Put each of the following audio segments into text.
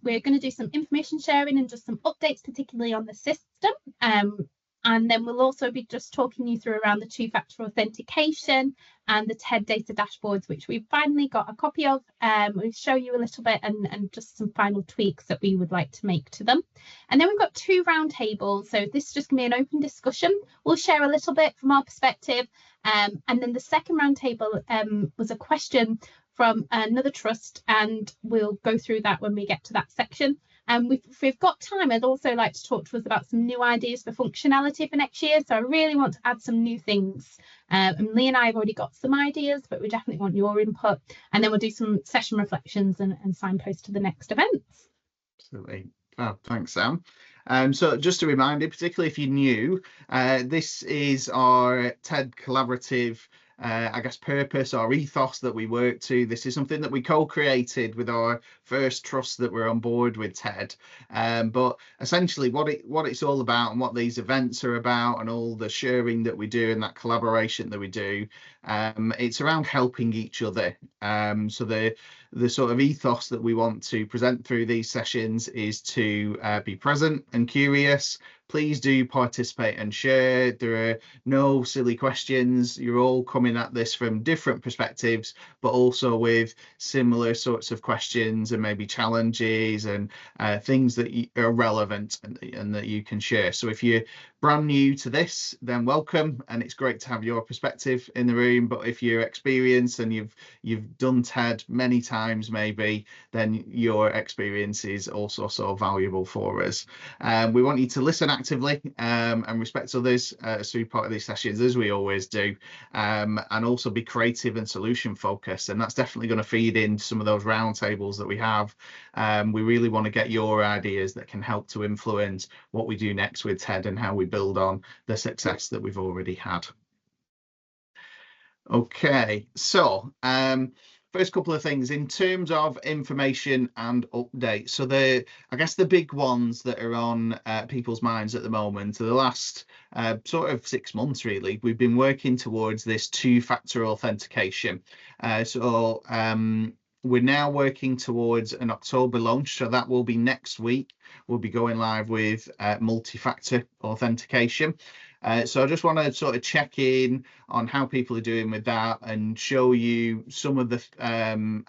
we're going to do some information sharing and just some updates, particularly on the system. And then we'll also be just talking you through around the two-factor authentication and the TED data dashboards, which we've finally got a copy of. We'll show you a little bit and just some final tweaks that we would like to make to them. And then we've got 2 roundtables. So this is just going to be an open discussion. We'll share a little bit from our perspective. And then the second roundtable was a question from another trust, and we'll go through that when we get to that section. And if we've got time, I'd also like to talk to us about some new ideas for functionality for next year. So I really want to add some new things. And Lee and I have already got some ideas, but we definitely want your input. And then we'll do some session reflections and signpost to the next events. Absolutely. Oh, thanks, Sam. So just a reminder, particularly if you're new, this is our TED collaborative I guess purpose or ethos that we work to. This is something that we co-created with our first trust that were on board with TED, but essentially what it's all about and what these events are about and all the sharing that we do and that collaboration that we do, it's around helping each other. So the sort of ethos that we want to present through these sessions is to be present and curious. Please do participate and share. There are no silly questions. You're all coming at this from different perspectives, but also with similar sorts of questions and maybe challenges and things that are relevant and that you can share. So if you're brand new to this, then welcome, and it's great to have your perspective in the room. But if you're experienced and you've done TED many times maybe, then your experience is also so valuable for us. We want you to listen actively and respect others as we part of these sessions, as we always do, and also be creative and solution focused, and that's definitely going to feed into some of those roundtables that we have. We really want to get your ideas that can help to influence what we do next with TED and how we build on the success that we've already had. Okay, so first couple of things in terms of information and updates. So I guess the big ones that are on people's minds at the moment, the last sort of 6 months really, we've been working towards this two-factor authentication. We're now working towards an October launch, so that will be next week. We'll be going live with multi-factor authentication. So I just want to sort of check in on how people are doing with that and show you some of the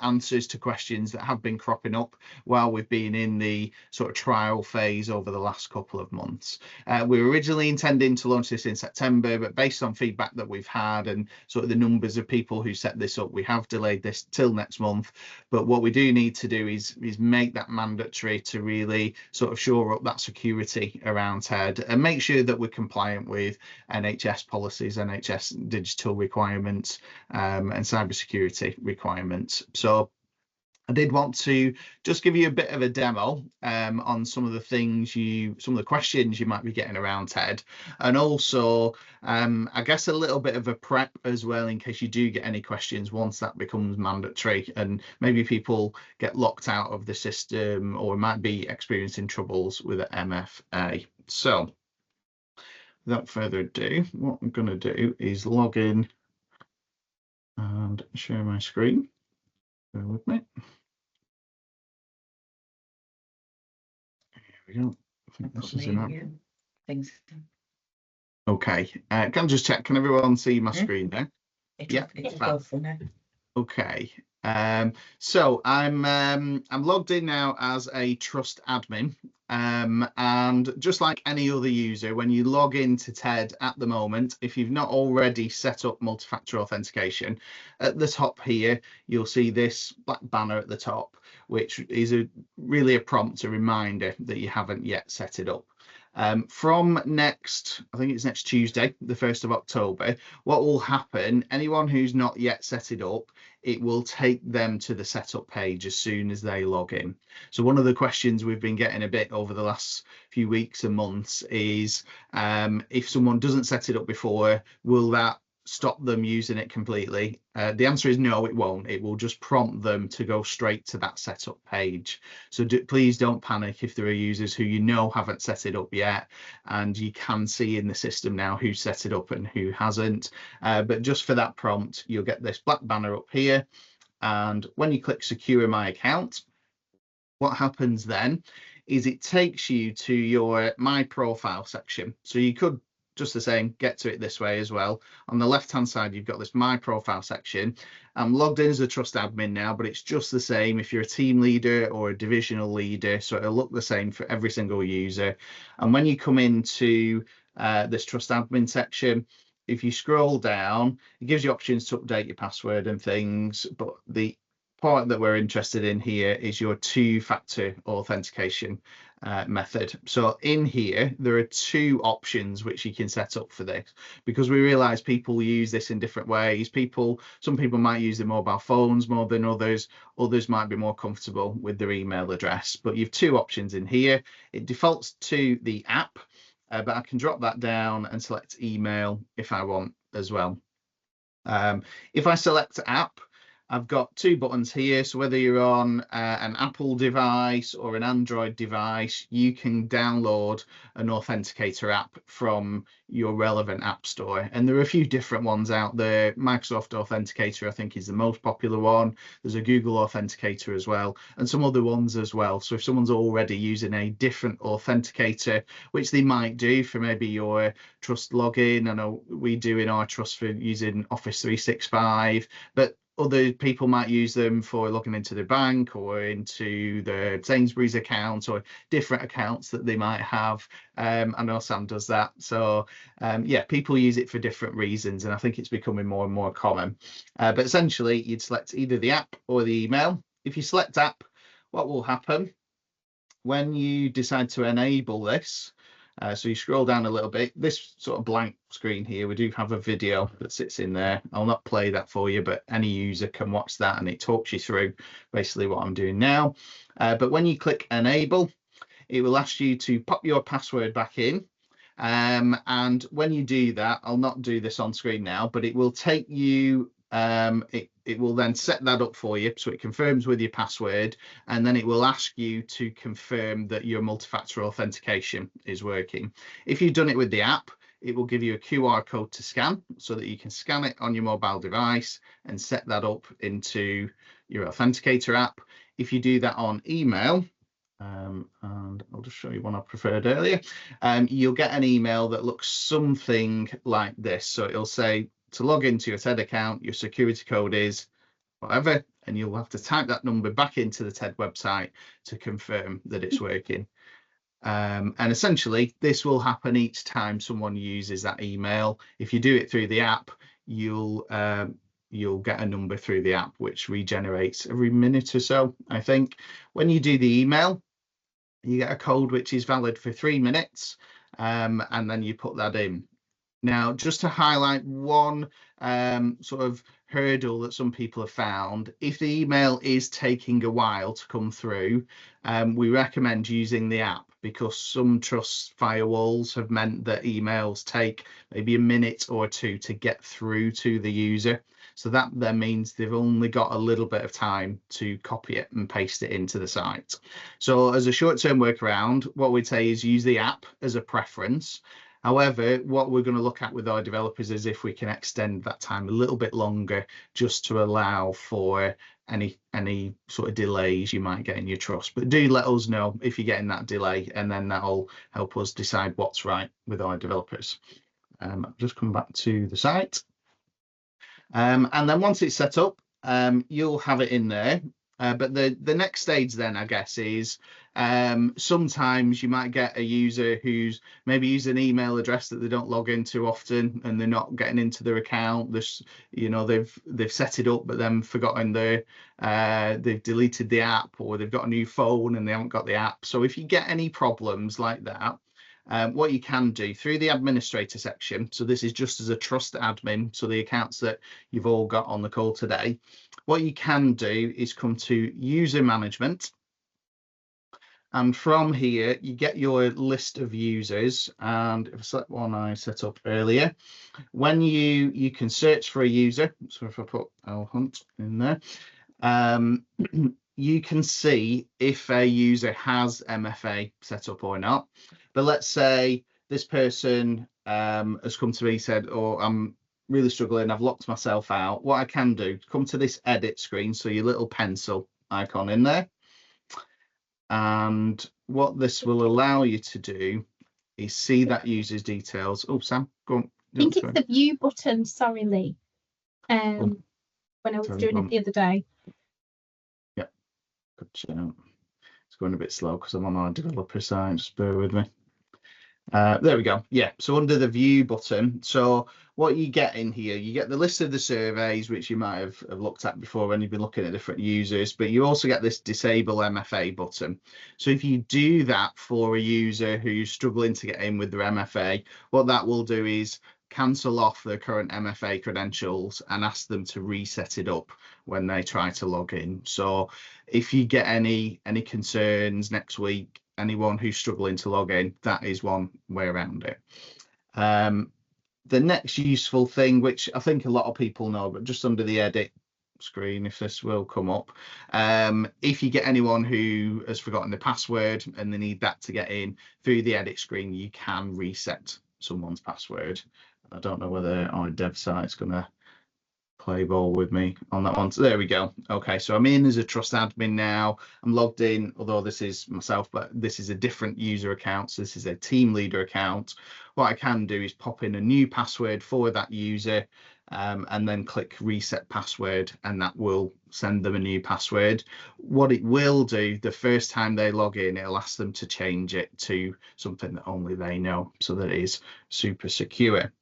answers to questions that have been cropping up while we've been in the sort of trial phase over the last couple of months. We were originally intending to launch this in September, but based on feedback that we've had and sort of the numbers of people who set this up, we have delayed this till next month. But what we do need to do is make that mandatory to really sort of shore up that security around TED and make sure that we're compliant with NHS policies, NHS digital requirements, and cybersecurity requirements. So I did want to just give you a bit of a demo on some of the things some of the questions you might be getting around TED, and also I guess a little bit of a prep as well in case you do get any questions once that becomes mandatory and maybe people get locked out of the system or might be experiencing troubles with the MFA. So without further ado, what I'm going to do is log in and share my screen. Bear with me. Here we go. I think this is enough. Okay, can I just check? Can everyone see my screen now? Yeah, it's fine. Okay. So I'm logged in now as a trust admin, and just like any other user, when you log into TED at the moment, if you've not already set up multi-factor authentication, at the top here you'll see this black banner at the top, which is really a prompt, a reminder that you haven't yet set it up. From I think it's next Tuesday, the 1st of October, what will happen, anyone who's not yet set it up, it will take them to the setup page as soon as they log in. So one of the questions we've been getting a bit over the last few weeks and months is if someone doesn't set it up before, will that stop them using it completely? The answer is no, it won't. It will just prompt them to go straight to that setup page. So please don't panic if there are users who haven't set it up yet, and you can see in the system now who set it up and who hasn't. But just for that prompt, you'll get this black banner up here, and when you click secure my account, what happens then is it takes you to your My Profile section. So you could, just the same, get to it this way as well. On the left hand side, you've got this My Profile section. I'm logged in as a trust admin now, but it's just the same if you're a team leader or a divisional leader. So it'll look the same for every single user. And when you come into this trust admin section, if you scroll down, it gives you options to update your password and things, but the part that we're interested in here is your two-factor authentication method. So in here, there are two options which you can set up for this, because we realize people use this in different ways. Some people might use their mobile phones more than others. Others might be more comfortable with their email address, but you've two options in here. It defaults to the app, but I can drop that down and select email if I want as well. If I select app, I've got two buttons here. So whether you're on an Apple device or an Android device, you can download an authenticator app from your relevant app store. And there are a few different ones out there. Microsoft Authenticator, I think, is the most popular one. There's a Google Authenticator as well, and some other ones as well. So if someone's already using a different authenticator, which they might do for maybe your trust login, I know we do in our trust for using Office 365, but other people might use them for logging into their bank or into the Sainsbury's account or different accounts that they might have. I know Sam does that. So yeah, people use it for different reasons, and I think it's becoming more and more common. But essentially, you'd select either the app or the email. If you select app, what will happen when you decide to enable this? So you scroll down a little bit, this sort of blank screen here, we do have a video that sits in there. I'll not play that for you, but any user can watch that, and it talks you through basically what I'm doing now. But when you click enable, it will ask you to pop your password back in. And when you do that, I'll not do this on screen now, but it will take you, it will then set that up for you, so it confirms with your password, and then it will ask you to confirm that your multi-factor authentication is working. If you've done it with the app, it will give you a QR code to scan so that you can scan it on your mobile device and set that up into your authenticator app. If you do that on email, and I'll just show you one I preferred earlier, you'll get an email that looks something like this. So it'll say, to log into your TED account, your security code is whatever, and you'll have to type that number back into the TED website to confirm that it's working. And essentially, this will happen each time someone uses that email. If you do it through the app, you'll get a number through the app, which regenerates every minute or so, I think. When you do the email, you get a code which is valid for 3 minutes, and then you put that in. Now, just to highlight one sort of hurdle that some people have found, if the email is taking a while to come through, we recommend using the app, because some trust firewalls have meant that emails take maybe a minute or two to get through to the user. So that then means they've only got a little bit of time to copy it and paste it into the site. So as a short-term workaround, what we'd say is use the app as a preference. However, what we're going to look at with our developers is if we can extend that time a little bit longer, just to allow for any sort of delays you might get in your trust. But do let us know if you're getting that delay, and then that'll help us decide what's right with our developers. I'll just come back to the site. And then once it's set up, you'll have it in there. But the next stage then, I guess, is sometimes you might get a user who's maybe using an email address that they don't log into often, and they're not getting into their account. This, you know, they've set it up but then forgotten they've deleted the app, or they've got a new phone and they haven't got the app. So if you get any problems like that, what you can do through the administrator section, so this is just as a trust admin, so the accounts that you've all got on the call today, what you can do is come to user management, and from here you get your list of users. And if I select one I set up earlier, when you can search for a user, so if I put Al Hunt in there, you can see if a user has MFA set up or not. But let's say this person has come to me, said, oh, I'm really struggling, I've locked myself out. What I can do, come to this edit screen, so your little pencil icon in there. And what this will allow you to do is see that user's details. Oh, Sam, go on. I think it's the view button, sorry, Lee. When I was doing it the other day. Yeah, gotcha. It's going a bit slow because I'm on our developer side, just bear with me. There we go. Yeah, so under the view button, so what you get in here, you get the list of the surveys, which you might have looked at before when you've been looking at different users, but you also get this disable MFA button. So if you do that for a user who's struggling to get in with their MFA, what that will do is cancel off their current MFA credentials and ask them to reset it up when they try to log in. So if you get any concerns next week, anyone who's struggling to log in, that is one way around it. The next useful thing, which I think a lot of people know, but just under the edit screen, if this will come up, if you get anyone who has forgotten the password and they need that to get in through the edit screen, you can reset someone's password. I don't know whether our dev site's going to play ball with me on that one. So there we go. Okay, so I'm in as a trust admin now. I'm logged in, although this is myself, but this is a different user account. So this is a team leader account. What I can do is pop in a new password for that user and then click reset password, and that will send them a new password. What it will do, the first time they log in, it'll ask them to change it to something that only they know, so that it is super secure.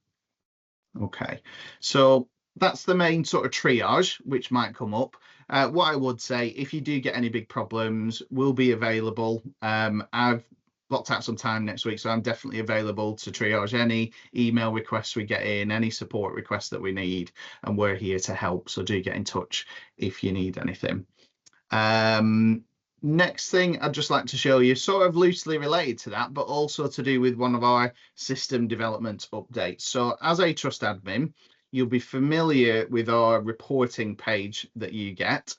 Okay, so that's the main sort of triage which might come up. What I would say, if you do get any big problems, we'll be available. I've blocked out some time next week, so I'm definitely available to triage any email requests we get in, any support requests that we need, and we're here to help. So do get in touch if you need anything. Next thing I'd just like to show you, sort of loosely related to that, but also to do with one of our system development updates. So as a trust admin, you'll be familiar with our reporting page that you get.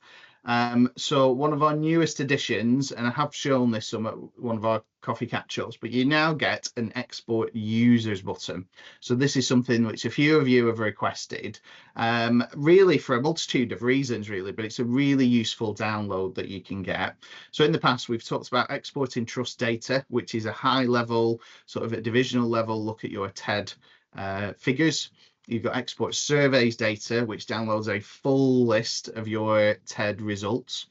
So one of our newest additions, and I have shown this at one of our coffee catch-ups, but you now get an export users button. So this is something which a few of you have requested, really for a multitude of reasons, really, but it's a really useful download that you can get. So in the past, we've talked about exporting trust data, which is a high level, sort of at divisional level, look at your TED figures. You've got export surveys data, which downloads a full list of your TED results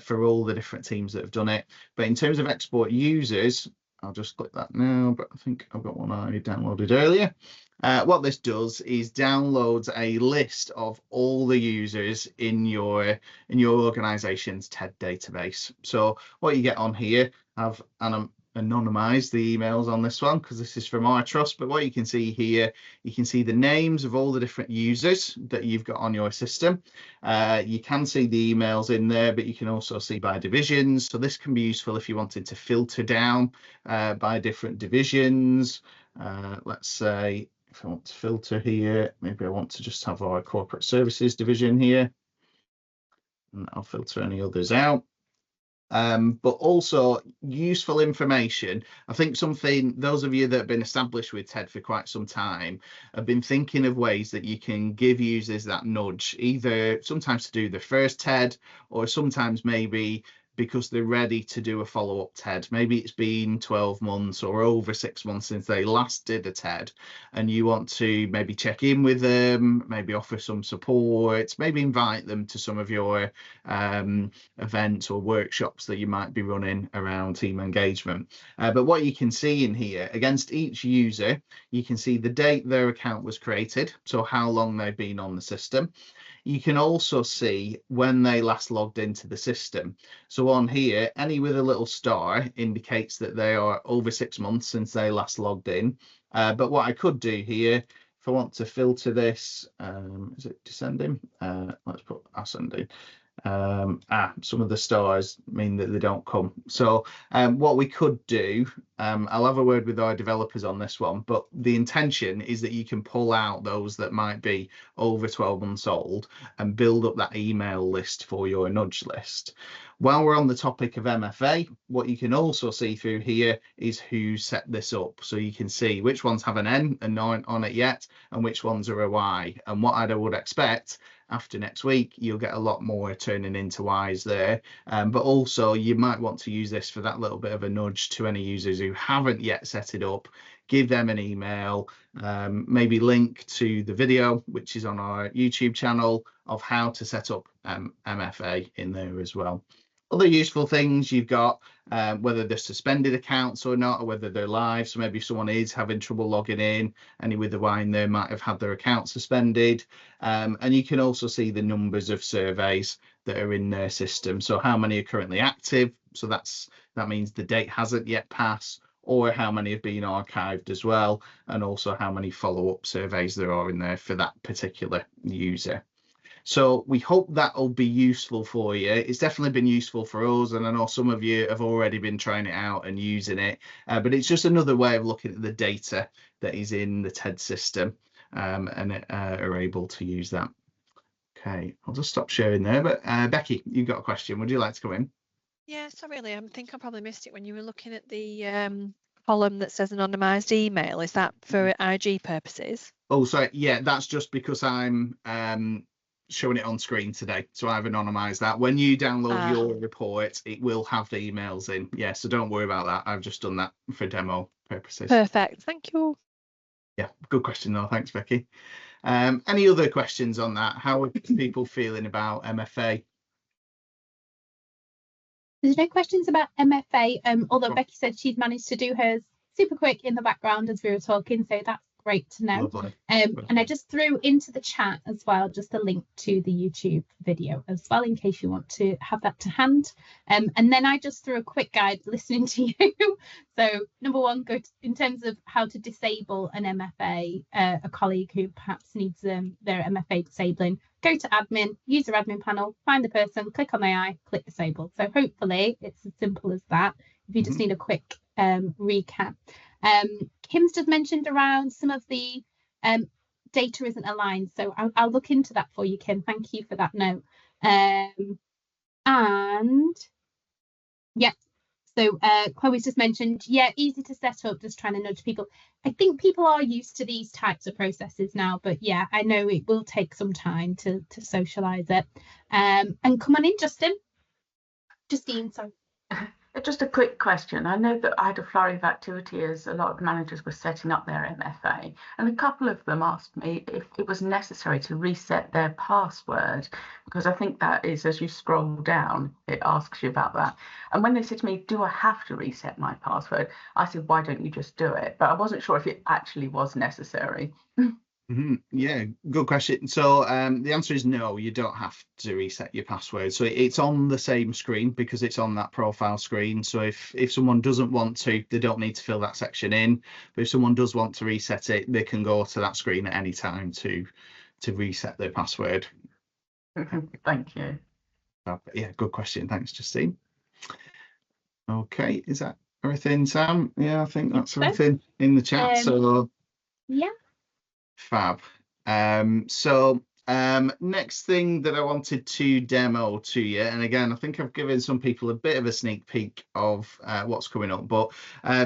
for all the different teams that have done it. But in terms of export users, I'll just click that now, but I think I've got one I downloaded earlier. What this does is downloads a list of all the users in your organization's TED database. So what you get on here, I've anonymize the emails on this one because this is from our trust, but what you can see here, you can see the names of all the different users that you've got on your system. You can see the emails in there, but you can also see by divisions. So this can be useful if you wanted to filter down by different divisions. Let's say if I want to filter here, maybe I want to just have our corporate services division here, and I'll filter any others out. But also useful information. I think something, those of you that have been established with TED for quite some time have been thinking of ways that you can give users that nudge, either sometimes to do the first TED, or sometimes maybe because they're ready to do a follow-up TED. Maybe it's been 12 months or over 6 months since they last did a TED, and you want to maybe check in with them, maybe offer some support, maybe invite them to some of your events or workshops that you might be running around team engagement. But what you can see in here, against each user, you can see the date their account was created, so how long they've been on the system. You can also see when they last logged into the system. So on here, any with a little star indicates that they are over 6 months since they last logged in. But what I could do here, if I want to filter this, is it descending? Let's put ascending. Some of the stars mean that they don't come. So what we could do, I'll have a word with our developers on this one, but the intention is that you can pull out those that might be over 12 months old and build up that email list for your nudge list. While we're on the topic of MFA, what you can also see through here is who set this up. So you can see which ones have an N and not on it yet, and which ones are a Y. And what I would expect, after next week, you'll get a lot more turning into Y's there. But also you might want to use this for that little bit of a nudge to any users who haven't yet set it up. Give them an email, maybe link to the video, which is on our YouTube channel, of how to set up MFA in there as well. Other useful things you've got, whether they're suspended accounts or not, or whether they're live. So maybe if someone is having trouble logging in, any with the Y in there might have had their account suspended. And you can also see the numbers of surveys that are in their system. So how many are currently active? So that means the date hasn't yet passed, or how many have been archived as well, and also how many follow-up surveys there are in there for that particular user. So we hope that'll be useful for you. It's definitely been useful for us, and I know some of you have already been trying it out and using it, but it's just another way of looking at the data that is in the TED system, and are able to use that. Okay, I'll just stop sharing there, but Becky, you've got a question. Would you like to come in? Yeah, sorry, I think I probably missed it when you were looking at the column that says anonymized email. Is that for IG purposes? Oh, sorry. Yeah, that's just because I'm showing it on screen today, so I've anonymized that. When you download your report, it will have the emails in. Yeah, so don't worry about that. I've just done that for demo purposes. Perfect, thank you. Yeah, good question though. Thanks, Becky. Any other questions on that? How are people feeling about MFA? There's no questions about MFA, although Becky said she'd managed to do hers super quick in the background as we were talking, so that's great to know. Lovely. And I just threw into the chat as well just a link to the YouTube video as well, in case you want to have that to hand. And then I just threw a quick guide listening to you. So number one, in terms of how to disable an MFA, a colleague who perhaps needs their MFA disabling, go to admin, user admin panel, find the person, click on the eye, click disable. So hopefully it's as simple as that. If you just need a quick recap. Kim's just mentioned around some of the data isn't aligned, so I'll look into that for you, Kim. Thank you for that note. And yeah, so Chloe's just mentioned, yeah, easy to set up, just trying to nudge people. I think people are used to these types of processes now, but yeah, I know it will take some time to socialise it. And come on in, Justine, sorry. Just a quick question. I know that I had a flurry of activity as a lot of managers were setting up their MFA, and a couple of them asked me if it was necessary to reset their password, because I think that is, as you scroll down, it asks you about that. And when they said to me, do I have to reset my password? I said, why don't you just do it? But I wasn't sure if it actually was necessary. Yeah, good question. So the answer is no, you don't have to reset your password. So it's on the same screen because it's on that profile screen. So if someone doesn't want to, they don't need to fill that section in. But if someone does want to reset it, they can go to that screen at any time to reset their password. Thank you. Yeah, good question. Thanks, Justine. Okay, is that everything, Sam? Yeah, I think that's everything in the chat. So yeah. Fab. Next thing that I wanted to demo to you, and again, I think I've given some people a bit of a sneak peek of what's coming up, but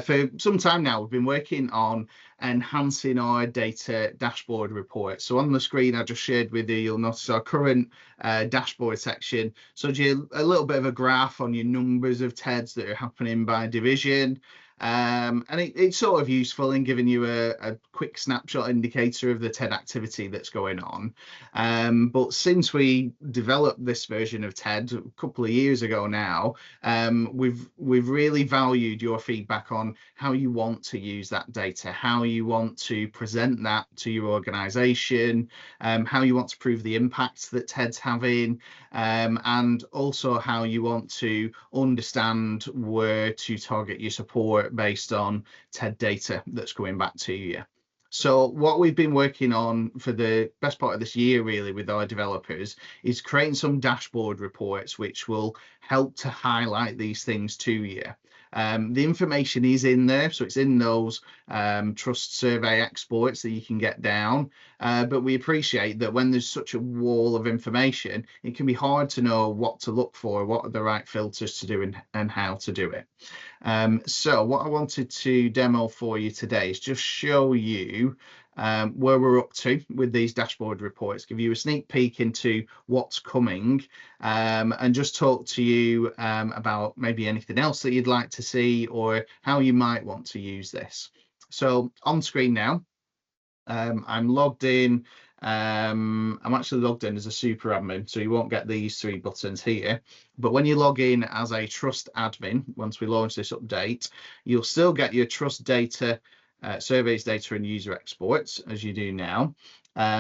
for some time now, we've been working on enhancing our data dashboard report. So on the screen I just shared with you, you'll notice our current dashboard section. So a little bit of a graph on your numbers of TEDs that are happening by division. And it's sort of useful in giving you a quick snapshot indicator of the TED activity that's going on. But since we developed this version of TED a couple of years ago now, we've really valued your feedback on how you want to use that data, how you want to present that to your organization, how you want to prove the impact that TED's having, and also how you want to understand where to target your support based on TED data that's coming back to you. So what we've been working on for the best part of this year really with our developers is creating some dashboard reports which will help to highlight these things to you. The information is in there, so it's in those trust survey exports that you can get down, but we appreciate that when there's such a wall of information, it can be hard to know what to look for, what are the right filters to do and how to do it. So what I wanted to demo for you today is just show you where we're up to with these dashboard reports, give you a sneak peek into what's coming, and just talk to you about maybe anything else that you'd like to see or how you might want to use this. So on screen now, I'm logged in. I'm actually logged in as a super admin, so you won't get these 3 buttons here. But when you log in as a trust admin, once we launch this update, you'll still get your trust data, surveys data and user exports as you do now.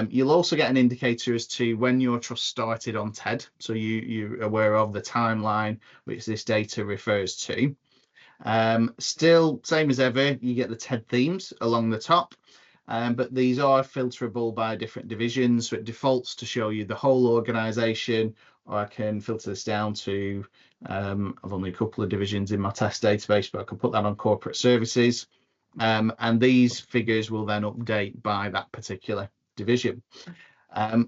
You'll also get an indicator as to when your trust started on TED, so you're aware of the timeline which this data refers to. Still, same as ever, you get the TED themes along the top. But these are filterable by different divisions, so it defaults to show you the whole organisation, or I can filter this down to, I've only a couple of divisions in my test database, but I can put that on corporate services, and these figures will then update by that particular division.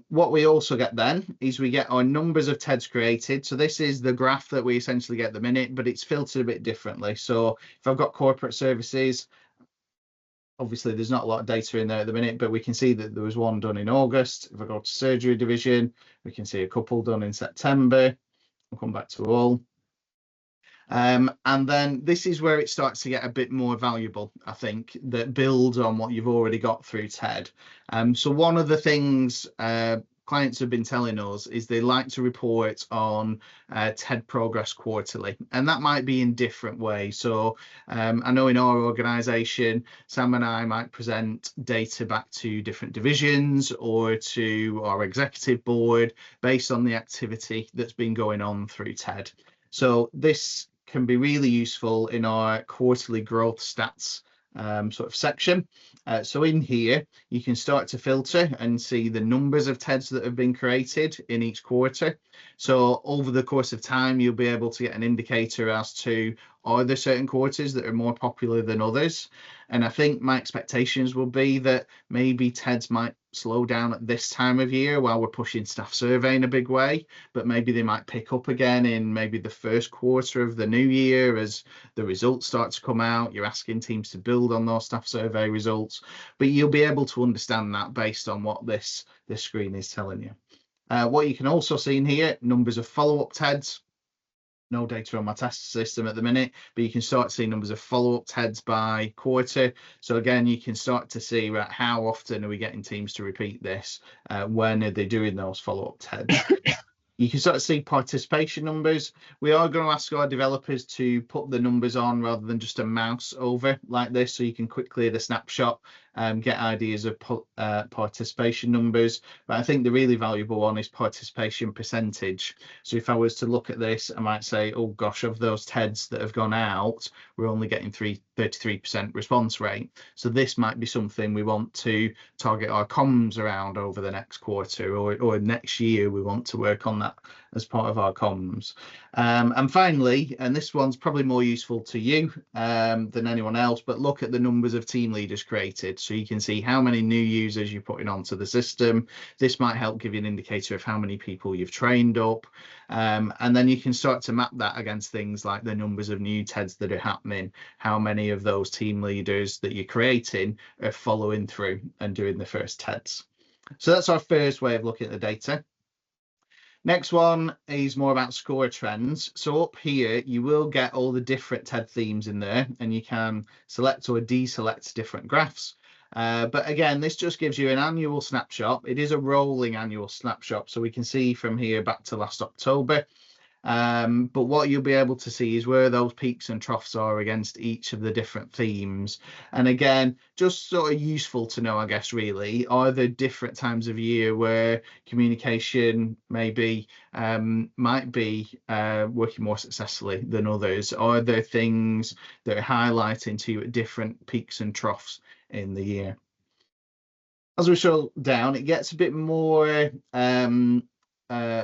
What we also get then is we get our numbers of TEDs created. So this is the graph that we essentially get at the minute, but it's filtered a bit differently. So if I've got corporate services, obviously there's not a lot of data in there at the minute, but we can see that there was one done in August. If I go to surgery division, we can see a couple done in September. I'll come back to all. And then this is where it starts to get a bit more valuable, I think, that builds on what you've already got through TED. So one of the things clients have been telling us is they like to report on TED progress quarterly, and that might be in different ways. So I know in our organisation, Sam and I might present data back to different divisions or to our executive board based on the activity that's been going on through TED. So this can be really useful in our quarterly growth stats sort of section. So in here, you can start to filter and see the numbers of TEDs that have been created in each quarter. So over the course of time, you'll be able to get an indicator as to, are there certain quarters that are more popular than others? And I think my expectations will be that maybe TEDs might slow down at this time of year while we're pushing staff survey in a big way, but maybe they might pick up again in maybe the first quarter of the new year as the results start to come out. You're asking teams to build on those staff survey results, but you'll be able to understand that based on what this screen is telling you. What you can also see in here, numbers of follow-up TEDs. No data on my test system at the minute, but you can start to see numbers of follow-up TEDs by quarter. So again, you can start to see how often are we getting teams to repeat this? When are they doing those follow-up TEDs? You can start to see participation numbers. We are going to ask our developers to put the numbers on rather than just a mouse over like this, so you can quickly at a snapshot get ideas of participation numbers. But I think the really valuable one is participation percentage. So if I was to look at this, I might say, oh gosh, of those TEDs that have gone out, we're only getting 33% response rate. So this might be something we want to target our comms around over the next quarter, or next year. We want to work on that as part of our comms. And finally, and this one's probably more useful to you than anyone else, but look at the numbers of team leaders created. So you can see how many new users you're putting onto the system. This might help give you an indicator of how many people you've trained up. And then you can start to map that against things like the numbers of new TEDs that are happening, how many of those team leaders that you're creating are following through and doing the first TEDs. So that's our first way of looking at the data. Next one is more about score trends. So up here, you will get all the different TED themes in there, and you can select or deselect different graphs. But again, this just gives you an annual snapshot. It is a rolling annual snapshot, so we can see from here back to last October. But what you'll be able to see is where those peaks and troughs are against each of the different themes. And again, just sort of useful to know, I guess, really, are there different times of year where communication maybe might be working more successfully than others? Are there things that are highlighting to you at different peaks and troughs in the year? As we scroll down, it gets a bit more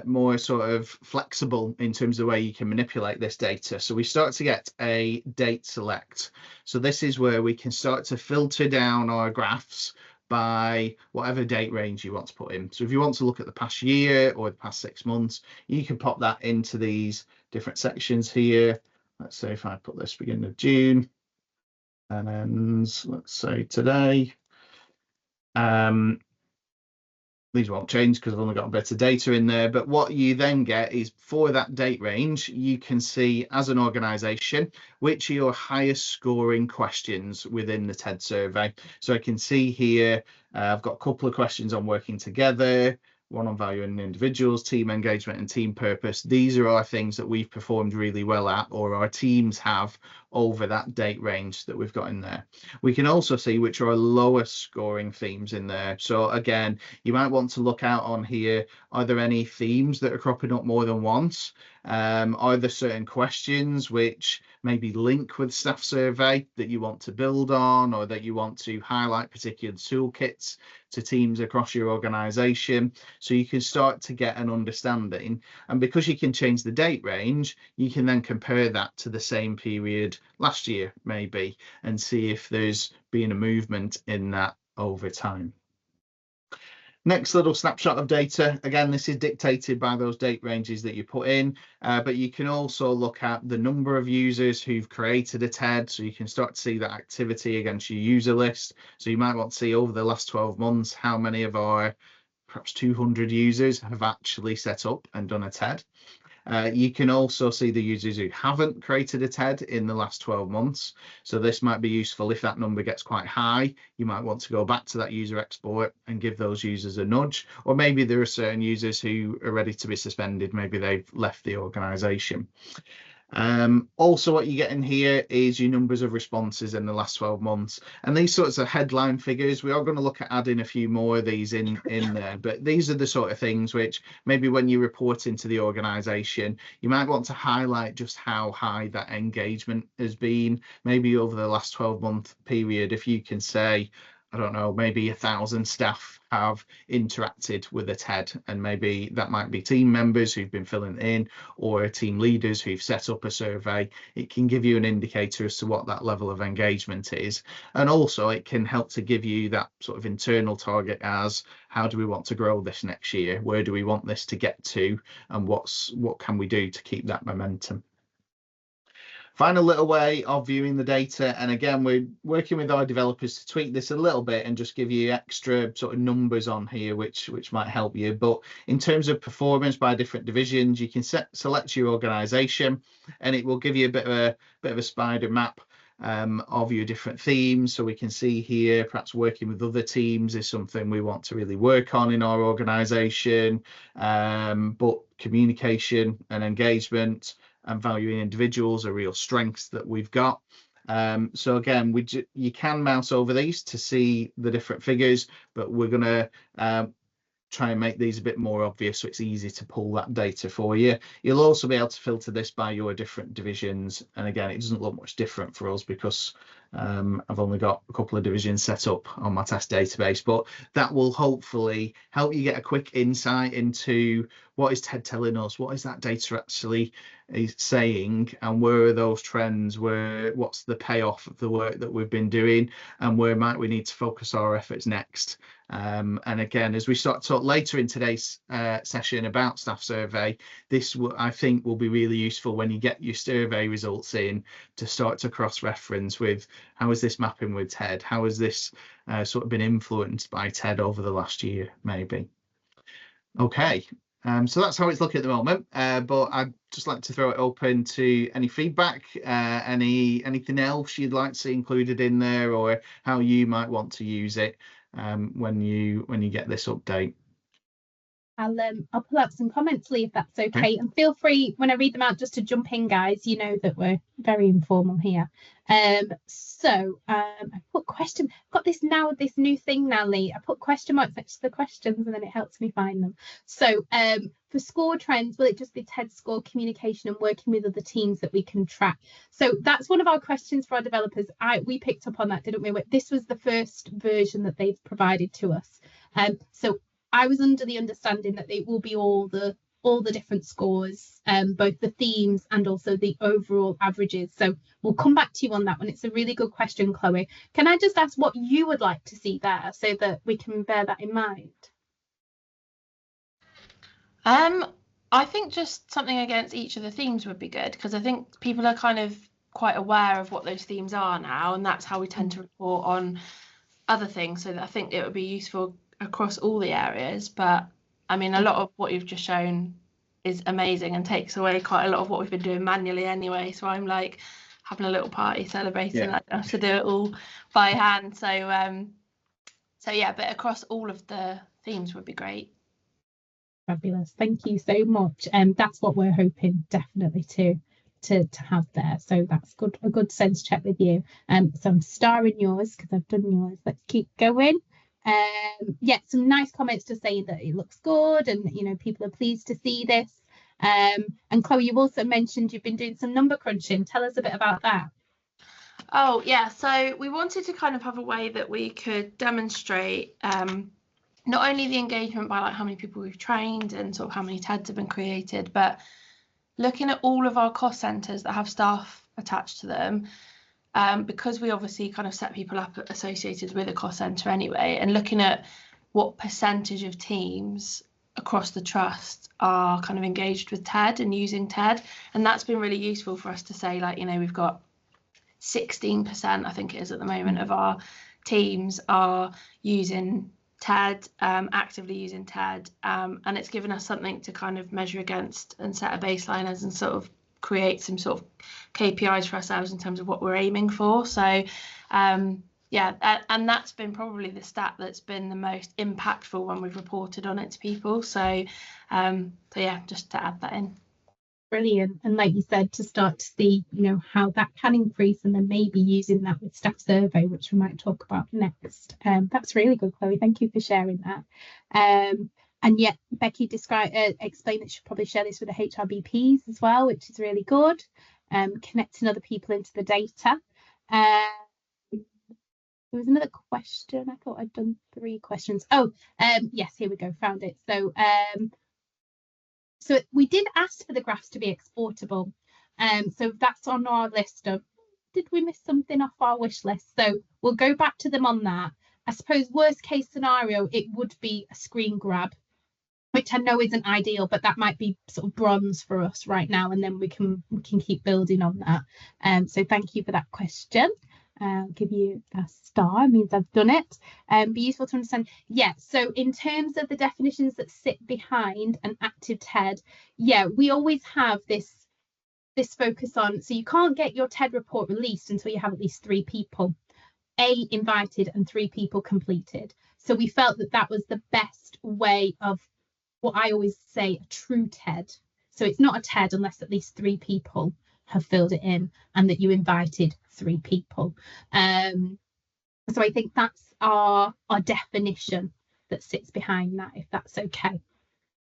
more sort of flexible in terms of the way you can manipulate this data. So we start to get a date select. So this is where we can start to filter down our graphs by whatever date range you want to put in. So if you want to look at the past year or the past 6 months, you can pop that into these different sections here. Let's say if I put this beginning of June and ends, let's say today. These won't change because I've only got a bit of data in there, but what you then get is for that date range, you can see as an organisation which are your highest scoring questions within the TED survey. So I can see here I've got a couple of questions on working together, one on valuing individuals, team engagement and team purpose. These are our things that we've performed really well at, or our teams have over that date range that we've got in there. We can also see which are our lowest scoring themes in there. So again, you might want to look out on here. Are there any themes that are cropping up more than once? Are there certain questions which maybe link with staff survey that you want to build on, or that you want to highlight particular toolkits to teams across your organisation, so you can start to get an understanding? And because you can change the date range, you can then compare that to the same period last year maybe, and see if there's been a movement in that over time. Next little snapshot of data. Again, this is dictated by those date ranges that you put in, but you can also look at the number of users who've created a TED, so you can start to see that activity against your user list. So you might want to see over the last 12 months how many of our perhaps 200 users have actually set up and done a TED. You can also see the users who haven't created a TED in the last 12 months. So this might be useful if that number gets quite high. You might want to go back to that user export and give those users a nudge. Or maybe there are certain users who are ready to be suspended. Maybe they've left the organisation. Also, what you get in here is your numbers of responses in the last 12 months, and these sorts of headline figures. We are going to look at adding a few more of these in there, but these are the sort of things which maybe when you report into the organisation, you might want to highlight just how high that engagement has been, maybe over the last 12-month period. If you can say, I don't know, maybe 1,000 staff have interacted with a TED, and maybe that might be team members who've been filling in, or team leaders who've set up a survey. It can give you an indicator as to what that level of engagement is, and also it can help to give you that sort of internal target as how do we want to grow this next year, where do we want this to get to, and what can we do to keep that momentum. Final little way of viewing the data, and again we're working with our developers to tweak this a little bit and just give you extra sort of numbers on here which might help you. But in terms of performance by different divisions, you can select your organisation, and it will give you a bit of a spider map of your different themes. So we can see here perhaps working with other teams is something we want to really work on in our organisation, but communication and engagement and valuing individuals are real strengths that we've got. So again, you can mouse over these to see the different figures, but we're going to try and make these a bit more obvious so it's easy to pull that data for you. You'll also be able to filter this by your different divisions, and again it doesn't look much different for us because I've only got a couple of divisions set up on my test database, but that will hopefully help you get a quick insight into what is TED telling us, what is that data actually is saying, and where are those trends, what's the payoff of the work that we've been doing, and where might we need to focus our efforts next. And again, as we start to talk later in today's session about staff survey, this I think will be really useful when you get your survey results in, to start to cross-reference with how is this mapping with TED, how has this sort of been influenced by TED over the last year maybe. Okay. So that's how it's looking at the moment, but I'd just like to throw it open to any feedback, anything else you'd like to see included in there, or how you might want to use it when you get this update. I'll pull out some comments, Lee, if that's okay. And feel free when I read them out just to jump in, guys. You know that we're very informal here. So I put question. I've got this new thing now, Lee. I put question marks next to the questions, and then it helps me find them. So for score trends, will it just be TED score, communication, and working with other teams that we can track? So that's one of our questions for our developers. We picked up on that, didn't we? This was the first version that they've provided to us. So I was under the understanding that it will be all the different scores, both the themes and also the overall averages. So we'll come back to you on that one. It's a really good question, Chloe. Can I just ask what you would like to see there so that we can bear that in mind? I think just something against each of the themes would be good, because I think people are kind of quite aware of what those themes are now, and that's how we tend to report on other things, so that I think it would be useful across all the areas. But I mean, a lot of what you've just shown is amazing and takes away quite a lot of what we've been doing manually anyway. So I'm like having a little party celebrating that I have to do it all by hand. So yeah, but across all of the themes would be great. Fabulous, thank you so much. That's what we're hoping definitely to have there. So that's good, a good sense check with you. So I'm starring yours because I've done yours. Let's keep going. Yeah, some nice comments to say that it looks good, and you know, people are pleased to see this. And Chloe, you've also mentioned you've been doing some number crunching. Tell us a bit about that. Oh yeah, so we wanted to kind of have a way that we could demonstrate not only the engagement by like how many people we've trained and sort of how many TEDs have been created, but looking at all of our cost centres that have staff attached to them, because we obviously kind of set people up associated with a cost centre anyway, and looking at what percentage of teams across the trust are kind of engaged with TED and using TED. And that's been really useful for us to say, like, you know, we've got 16%, I think it is at the moment, of our teams are using TED, actively using TED, and it's given us something to kind of measure against and set a baseline as, and sort of create some sort of KPIs for ourselves in terms of what we're aiming for. So yeah, and that's been probably the stat that's been the most impactful when we've reported on it to people. So yeah, just to add that in. Brilliant. And like you said, to start to see, you know, how that can increase, and then maybe using that with staff survey, which we might talk about next. That's really good, Chloe. Thank you for sharing that. And yet Becky explained that she'll probably share this with the HRBPs as well, which is really good. Connecting other people into the data. There was another question. I thought I'd done 3 questions. Oh, yes, here we go. Found it. So we did ask for the graphs to be exportable. So that's on our list of, did we miss something off our wish list? So we'll go back to them on that. I suppose worst case scenario, it would be a screen grab, which I know isn't ideal, but that might be sort of bronze for us right now, and then we can keep building on that. So thank you for that question. I'll give you a star, it means I've done it. Be useful to understand. Yeah, so in terms of the definitions that sit behind an active TED, yeah, we always have this focus on, so you can't get your TED report released until you have at least 3 people invited and 3 people completed. So we felt that that was the best way of what I always say, a true TED. So it's not a TED unless at least 3 people have filled it in and that you invited 3 people. So I think that's our definition that sits behind that, if that's okay.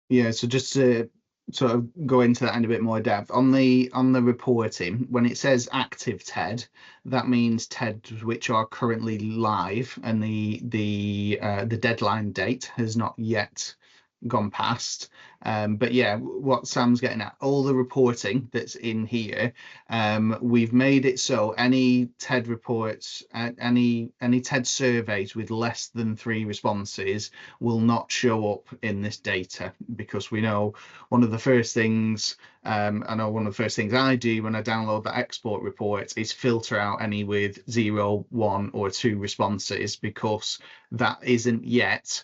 Yeah, so just to sort of go into that in a bit more depth, on the reporting, when it says active TED, that means TEDs which are currently live and the deadline date has not yet gone past. But yeah, what Sam's getting at, all the reporting that's in here, we've made it so any TED reports, any TED surveys with less than 3 responses will not show up in this data, because we know one of the first things I do when I download the export report is filter out any with 0, 1 or 2 responses, because that isn't yet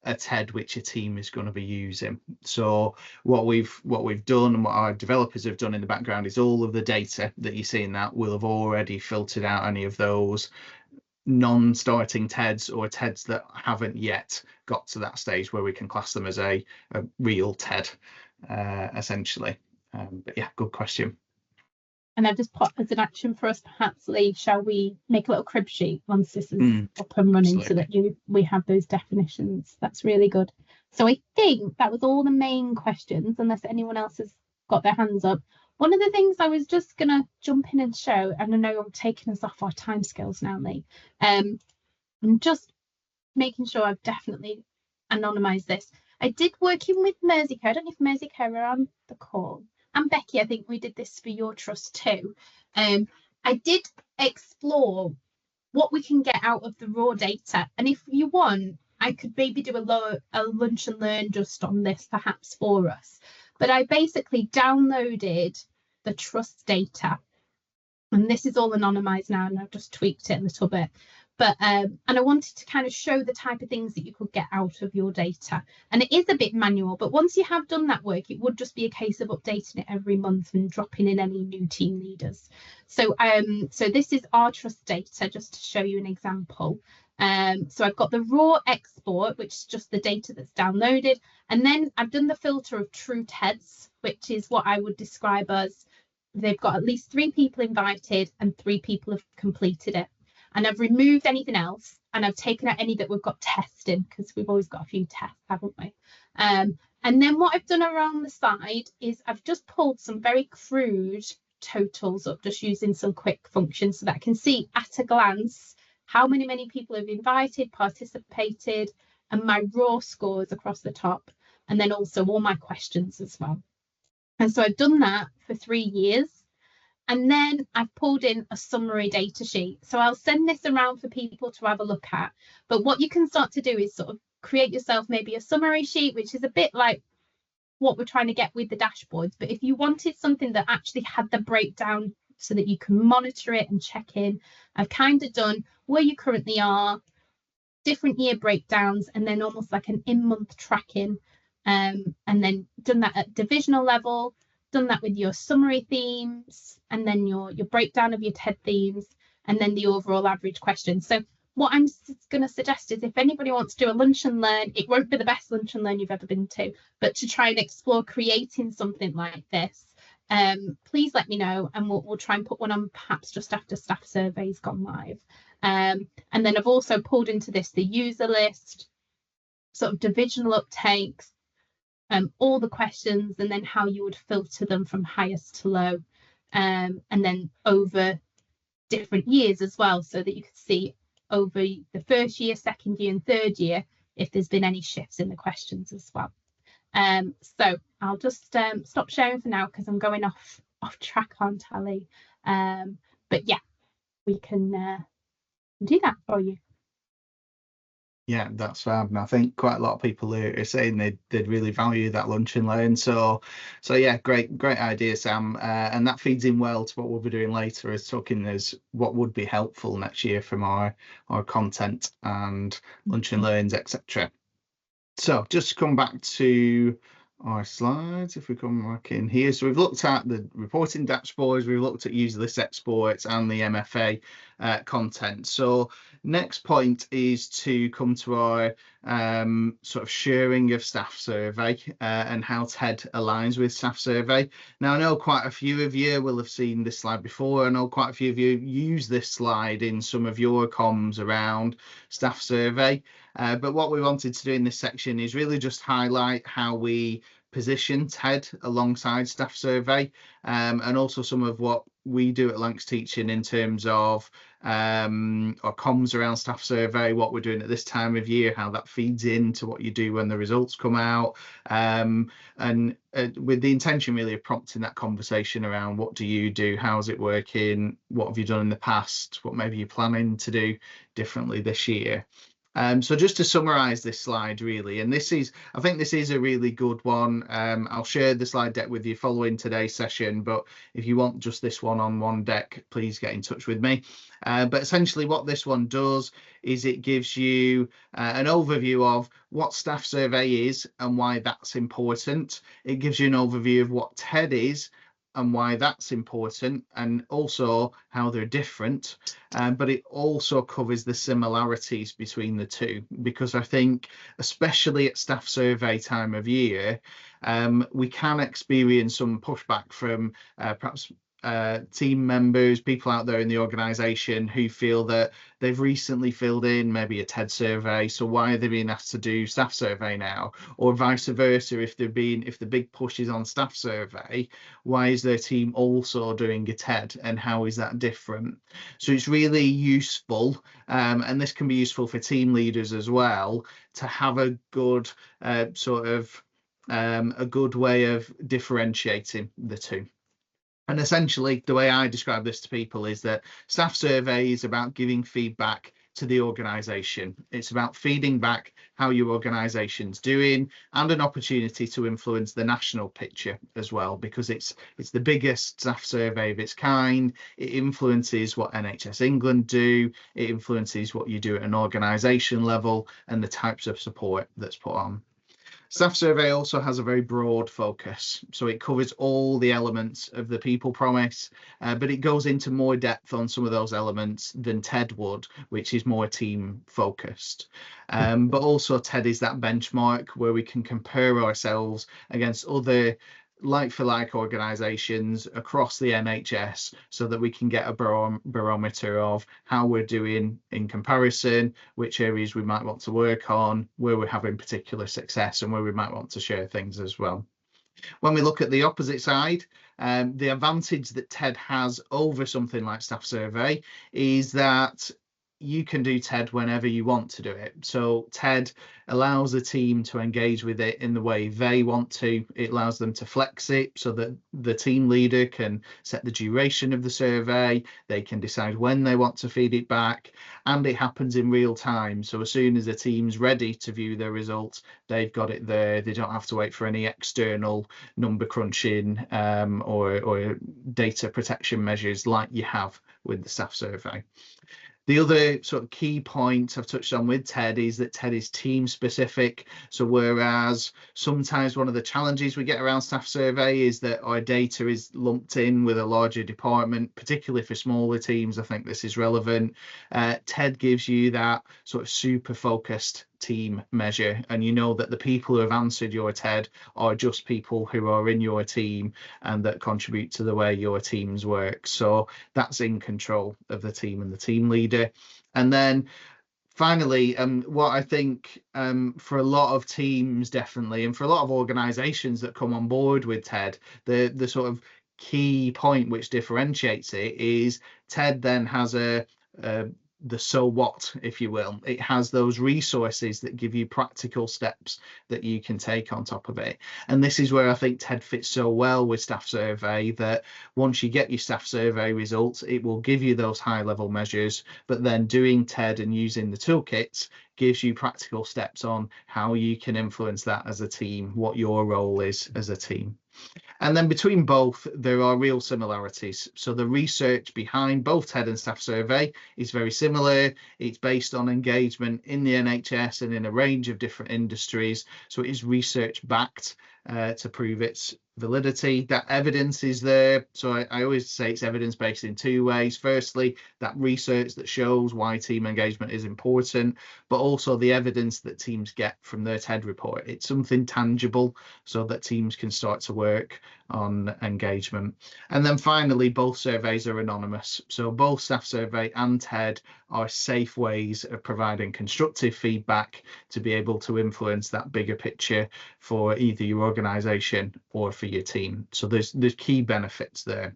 a TED which a team is going to be using. So what we've done, and what our developers have done in the background, is all of the data that you see in that will have already filtered out any of those non-starting TEDs or TEDs that haven't yet got to that stage where we can class them as a real TED, essentially. But yeah, good question. And I've just put as an action for us, perhaps, Lee, shall we make a little crib sheet once this is up and running, absolutely, so that we have those definitions. That's really good. So I think that was all the main questions, unless anyone else has got their hands up. One of the things I was just going to jump in and show, and I know I'm taking us off our timescales now, Lee, I'm just making sure I've definitely anonymised this. I did working with Merseycare. I don't know if Merseycare are on the call. And Becky, I think we did this for your trust too. I did explore what we can get out of the raw data. And if you want, I could maybe do a lunch and learn just on this perhaps for us. But I basically downloaded the trust data. And this is all anonymized now, and I've just tweaked it a little bit. But and I wanted to kind of show the type of things that you could get out of your data. And it is a bit manual, but once you have done that work, it would just be a case of updating it every month and dropping in any new team leaders. So so this is our trust data, just to show you an example. So I've got the raw export, which is just the data that's downloaded, and then I've done the filter of true TEDs, which is what I would describe as they've got at least 3 people invited and 3 people have completed it. And I've removed anything else, and I've taken out any that we've got testing, because we've always got a few tests, haven't we? And then what I've done around the side is I've just pulled some very crude totals up, just using some quick functions, so that I can see at a glance how many people have invited, participated, and my raw scores across the top, and then also all my questions as well. And so I've done that for 3 years. And then I've pulled in a summary data sheet. So I'll send this around for people to have a look at. But what you can start to do is sort of create yourself maybe a summary sheet, which is a bit like what we're trying to get with the dashboards. But if you wanted something that actually had the breakdown so that you can monitor it and check in, I've kind of done where you currently are, different year breakdowns, and then almost like an in-month tracking, and then done that at divisional level, done that with your summary themes, and then your breakdown of your TED themes, and then the overall average question. So what I'm going to suggest is if anybody wants to do a lunch and learn, it won't be the best lunch and learn you've ever been to, but to try and explore creating something like this, please let me know, and we'll try and put one on perhaps just after staff surveys gone live. And then I've also pulled into this the user list, sort of divisional uptakes, all the questions, and then how you would filter them from highest to low, and then over different years as well, so that you could see over the first year, second year, and third year if there's been any shifts in the questions as well. So I'll just stop sharing for now because I'm going off track, aren't I, Lee? But yeah, we can do that for you. Yeah, that's fab. And I think quite a lot of people are saying they'd really value that lunch and learn. So yeah, great idea, Sam. And that feeds in well to what we'll be doing later, is talking as what would be helpful next year from our content and lunch and learns, etc. So just to come back to our slides, if we come back in here, so we've looked at the reporting dashboards, we've looked at user list exports and the MFA content. So next point is to come to our sort of sharing of staff survey and how TED aligns with staff survey. Now I know quite a few of you will have seen this slide before. I know quite a few of you use this slide in some of your comms around staff survey. But what we wanted to do in this section is really just highlight how we position TED alongside staff survey, and also some of what we do at Lancs Teaching in terms of our comms around staff survey, what we're doing at this time of year, how that feeds into what you do when the results come out, and with the intention really of prompting that conversation around what do you do, how's it working, what have you done in the past, what maybe you're planning to do differently this year. So just to summarize this slide really, and I think this is a really good one. I'll share the slide deck with you following today's session, but if you want just this one on one deck, please get in touch with me. But essentially what this one does is it gives you an overview of what staff survey is and why that's important. It gives you an overview of what TED is and why that's important, and also how they're different, but it also covers the similarities between the two, because I think especially at staff survey time of year, we can experience some pushback from perhaps team members, people out there in the organisation who feel that they've recently filled in maybe a TED survey, so why are they being asked to do staff survey now? Or vice versa, if the big push is on staff survey, why is their team also doing a TED, and how is that different? So it's really useful, and this can be useful for team leaders as well, to have a good a good way of differentiating the two. And essentially, the way I describe this to people is that staff survey is about giving feedback to the organisation. It's about feeding back how your organisation's doing, and an opportunity to influence the national picture as well, because it's the biggest staff survey of its kind. It influences what NHS England do, it influences what you do at an organisation level and the types of support that's put on. Staff survey also has a very broad focus, so it covers all the elements of the people promise, but it goes into more depth on some of those elements than TED would, which is more team focused. But also TED is that benchmark where we can compare ourselves against other like-for-like organisations across the NHS, so that we can get a barometer of how we're doing in comparison, which areas we might want to work on, where we're having particular success, and where we might want to share things as well. When we look at the opposite side, the advantage that TED has over something like Staff Survey is that you can do TED whenever you want to do it. So TED allows the team to engage with it in the way they want to. It allows them to flex it so that the team leader can set the duration of the survey. They can decide when they want to feed it back, and it happens in real time. So as soon as the team's ready to view their results, they've got it there. They don't have to wait for any external number crunching or data protection measures like you have with the Staff Survey. The other sort of key point I've touched on with TED is that TED is team specific. So whereas sometimes one of the challenges we get around Staff Survey is that our data is lumped in with a larger department, particularly for smaller teams, I think this is relevant. TED gives you that sort of super focused team measure, and you know that the people who have answered your TED are just people who are in your team and that contribute to the way your teams work. So that's in control of the team and the team leader. And then finally, what I think for a lot of teams, definitely, and for a lot of organizations that come on board with TED, the sort of key point which differentiates it is TED then has the so what, if you will. It has those resources that give you practical steps that you can take on top of it. And this is where I think TED fits so well with Staff Survey, that once you get your Staff Survey results, it will give you those high level measures, but then doing TED and using the toolkits gives you practical steps on how you can influence that as a team, what your role is as a team. And then between both, there are real similarities. So the research behind both TED and Staff Survey is very similar. It's based on engagement in the NHS and in a range of different industries. So it is research backed to prove its validity. That evidence is there. So I always say it's evidence based in two ways. Firstly, that research that shows why team engagement is important, but also the evidence that teams get from their TED report. It's something tangible so that teams can start to work on engagement. And then finally, both surveys are anonymous. So both Staff Survey and TED are safe ways of providing constructive feedback to be able to influence that bigger picture for either your organisation or for your team. So there's key benefits there.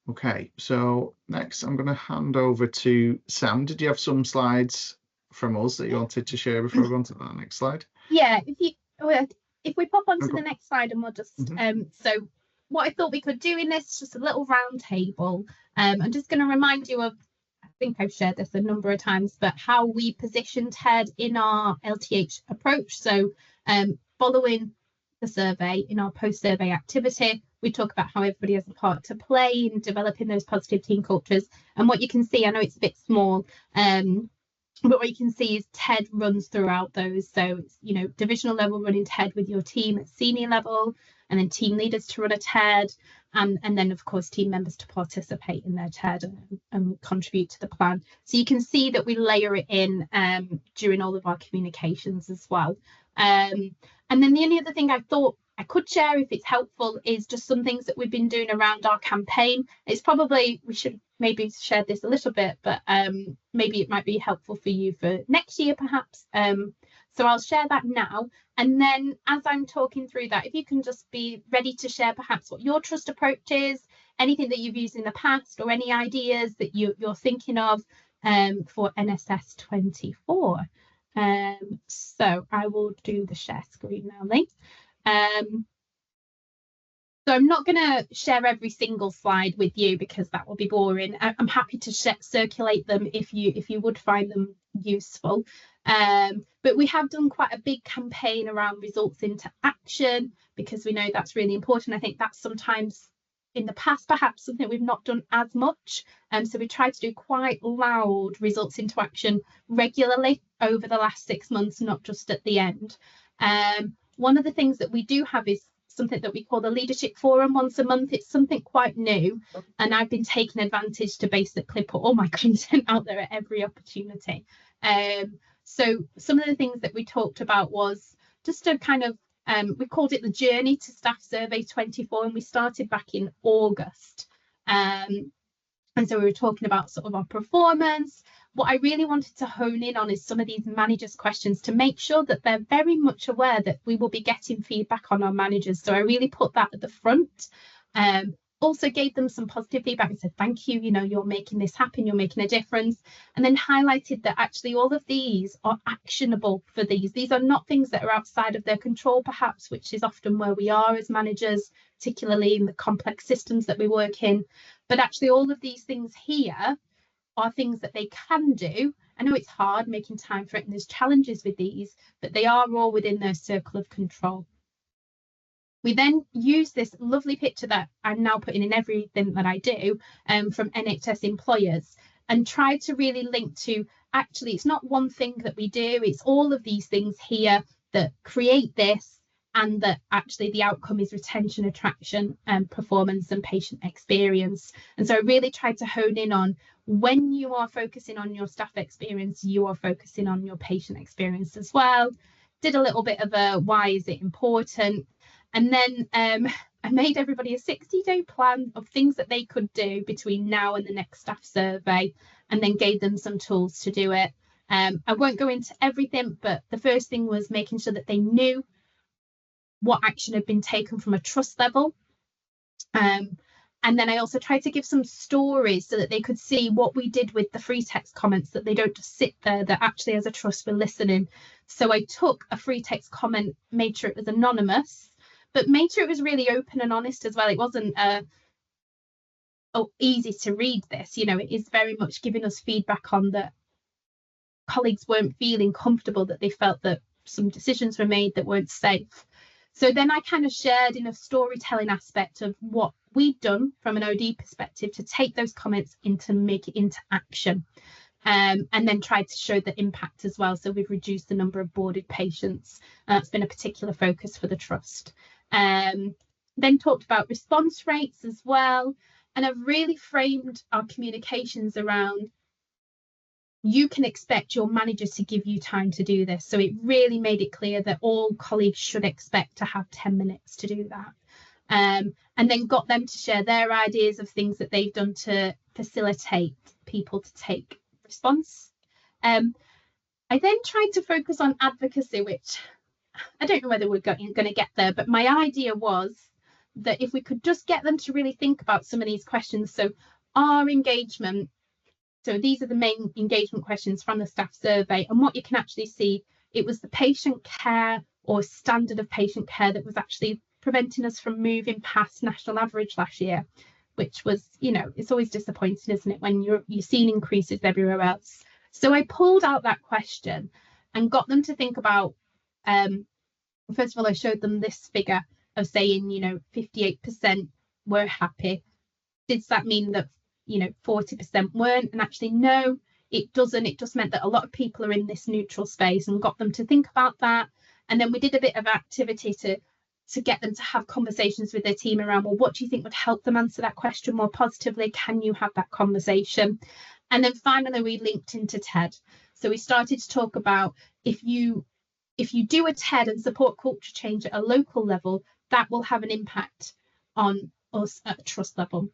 Okay, so next I'm going to hand over to Sam. Did you have some slides from us that you wanted to share before we go on to that next slide? Yeah, if we pop onto the next slide, and we'll just so what I thought we could do in this, just a little round table. I'm just going to remind you of, I think I've shared this a number of times, but how we position TED in our LTH approach. So following the survey, in our post-survey activity, we talk about how everybody has a part to play in developing those positive team cultures. And what you can see, I know it's a bit small, but what you can see is TED runs throughout those. So it's, you know, divisional level running TED with your team at senior level, and then team leaders to run a TED, and then of course team members to participate in their TED and contribute to the plan. So you can see that we layer it in during all of our communications as well. And then the only other thing I thought I could share, if it's helpful, is just some things that we've been doing around our campaign. It's probably, we should maybe share this a little bit, but maybe it might be helpful for you for next year perhaps. So I'll share that now. And then as I'm talking through that, if you can just be ready to share perhaps what your trust approach is, anything that you've used in the past, or any ideas that you're thinking of for NSS 24. So I will do the share screen now, Lee. So So I'm not going to share every single slide with you because that will be boring. I'm happy to circulate them if you would find them useful. But we have done quite a big campaign around results into action because we know that's really important. I think that's sometimes in the past perhaps something we've not done as much. So we tried to do quite loud results into action regularly over the last 6 months, not just at the end. One of the things that we do have is something that we call the Leadership Forum once a month. It's something quite new, and I've been taking advantage to basically put all my content out there at every opportunity. So some of the things that we talked about was just a kind of, we called it the Journey to Staff Survey 24, and we started back in August. And so we were talking about sort of our performance. What I really wanted to hone in on is some of these managers' questions to make sure that they're very much aware that we will be getting feedback on our managers. So I really put that at the front. Also gave them some positive feedback and said, thank you, you're making this happen, you're making a difference. And then highlighted that actually all of these are actionable for these. These are not things that are outside of their control, perhaps, which is often where we are as managers, particularly in the complex systems that we work in. But actually all of these things here are things that they can do. I know it's hard making time for it and there's challenges with these, but they are all within their circle of control. We then use this lovely picture that I'm now putting in everything that I do from NHS employers, and try to really link to, actually, it's not one thing that we do, it's all of these things here that create this, and that actually the outcome is retention, attraction, performance and patient experience. And so I really tried to hone in on, when you are focusing on your staff experience, you are focusing on your patient experience as well. Did a little bit of a why is it important? And then I made everybody a 60-day plan of things that they could do between now and the next staff survey, and then gave them some tools to do it. I won't go into everything, but the first thing was making sure that they knew what action had been taken from a trust level. And then I also tried to give some stories so that they could see what we did with the free text comments, that they don't just sit there, that actually as a trust we're listening. So I took a free text comment, made sure it was anonymous, but made sure it was really open and honest as well. It wasn't easy to read this, it is very much giving us feedback on that colleagues weren't feeling comfortable, that they felt that some decisions were made that weren't safe. So then I kind of shared in a storytelling aspect of what we'd done from an OD perspective to take those comments make it into action, and then tried to show the impact as well. So we've reduced the number of boarded patients. That's been a particular focus for the trust. Then talked about response rates as well. And I've really framed our communications around, you can expect your manager to give you time to do this. So it really made it clear that all colleagues should expect to have 10 minutes to do that. And then got them to share their ideas of things that they've done to facilitate people to take response. I then tried to focus on advocacy, which I don't know whether we're going to get there, but my idea was that if we could just get them to really think about some of these questions. So our engagement, so these are the main engagement questions from the staff survey, and what you can actually see, it was the patient care or standard of patient care that was actually preventing us from moving past national average last year, which was, it's always disappointing, isn't it, when you're seeing increases everywhere else. So I pulled out that question and got them to think about, first of all, I showed them this figure of saying, 58% were happy. Does that mean that 40% weren't? And actually, no, it doesn't. It just meant that a lot of people are in this neutral space, and got them to think about that. And then we did a bit of activity to get them to have conversations with their team around, well, what do you think would help them answer that question more positively? Can you have that conversation? And then finally, we linked into TED. So we started to talk about, if you do a TED and support culture change at a local level, that will have an impact on us at a trust level.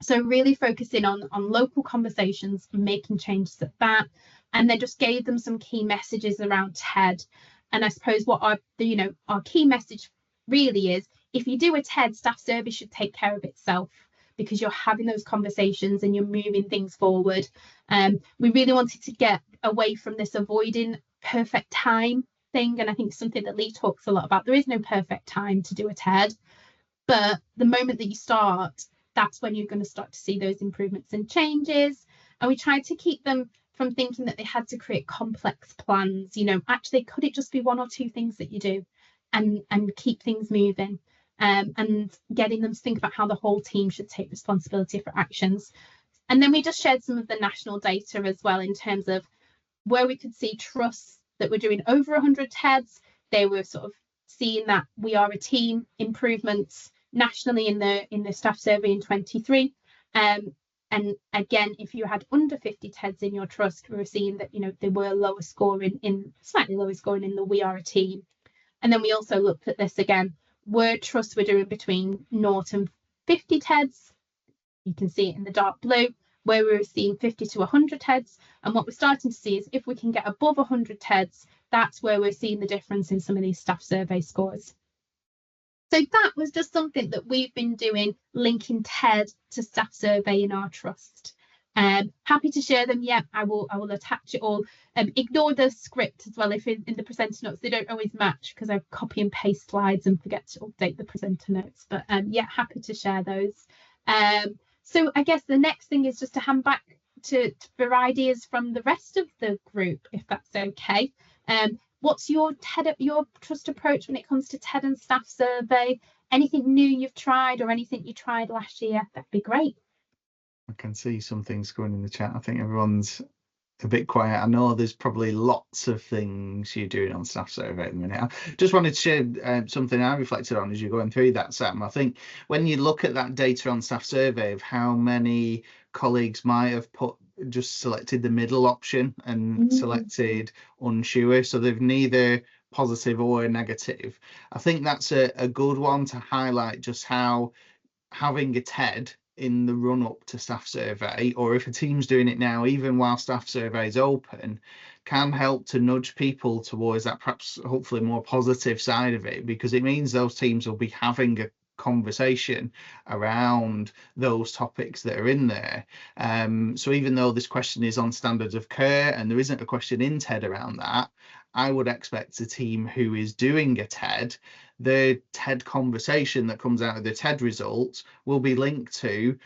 So really focusing on local conversations, making changes at that, and then just gave them some key messages around TED. And I suppose what our key message really is, if you do a TED, staff survey should take care of itself, because you're having those conversations and you're moving things forward. We really wanted to get away from this avoiding perfect time thing, and I think something that Lee talks a lot about. There is no perfect time to do a TED. But the moment that you start, that's when you're going to start to see those improvements and changes. And we tried to keep them from thinking that they had to create complex plans. Actually, could it just be one or two things that you do and keep things moving? And getting them to think about how the whole team should take responsibility for actions. And then we just shared some of the national data as well, in terms of where we could see trusts that were doing over 100 TEDs. They were sort of seeing that we are a team improvements nationally in the staff survey in 23. And again, if you had under 50 TEDs in your trust, we were seeing that they were slightly lower scoring in the we are a team. And then we also looked at this again, where trusts were doing between 0 and 50 TEDs. You can see it in the dark blue, where we were seeing 50 to 100 TEDs. And what we're starting to see is if we can get above 100 TEDs, that's where we're seeing the difference in some of these staff survey scores. So that was just something that we've been doing, linking TED to staff survey in our trust. Happy to share them. Yeah, I will attach it all. Ignore the script as well if in the presenter notes they don't always match, because I copy and paste slides and forget to update the presenter notes. But yeah, happy to share those. So I guess the next thing is just to hand back for ideas from the rest of the group, if that's okay. What's your trust approach when it comes to TED and staff survey? Anything new you've tried or anything you tried last year? That'd be great. I can see some things going in the chat. I think everyone's a bit quiet. I know there's probably lots of things you're doing on staff survey at the minute. I just wanted to share something I reflected on as you're going through that, Sam. I think when you look at that data on staff survey of how many colleagues might have just selected the middle option and selected unsure, so they've neither positive or negative. I think that's a good one to highlight, just how having a TED in the run up to staff survey, or if a team's doing it now, even while staff survey is open, can help to nudge people towards that perhaps hopefully more positive side of it, because it means those teams will be having a conversation around those topics that are in there. So even though this question is on standards of care and there isn't a question in TED around that, I would expect a team who is doing a TED, the TED conversation that comes out of the TED results will be linked to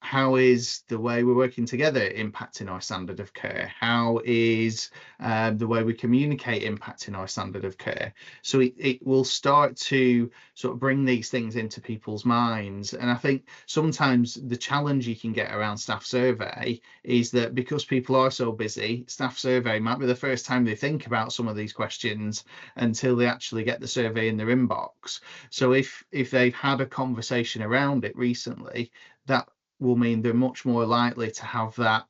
how is the way we're working together impacting our standard of care? How is the way we communicate impacting our standard of care? So it will start to sort of bring these things into people's minds. And I think sometimes the challenge you can get around staff survey is that because people are so busy, staff survey might be the first time they think about some of these questions until they actually get the survey in their inbox. So if they've had a conversation around it recently, that will mean they're much more likely to have that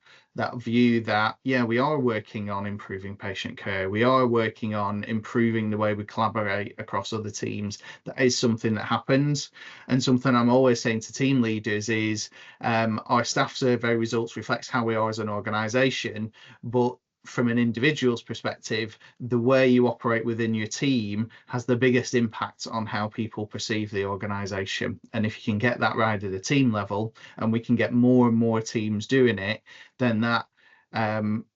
view that, yeah, we are working on improving patient care, we are working on improving the way we collaborate across other teams. That is something that happens. And something I'm always saying to team leaders is our staff survey results reflects how we are as an organisation, but from an individual's perspective, the way you operate within your team has the biggest impact on how people perceive the organisation. And if you can get that right at the team level, and we can get more and more teams doing it, then that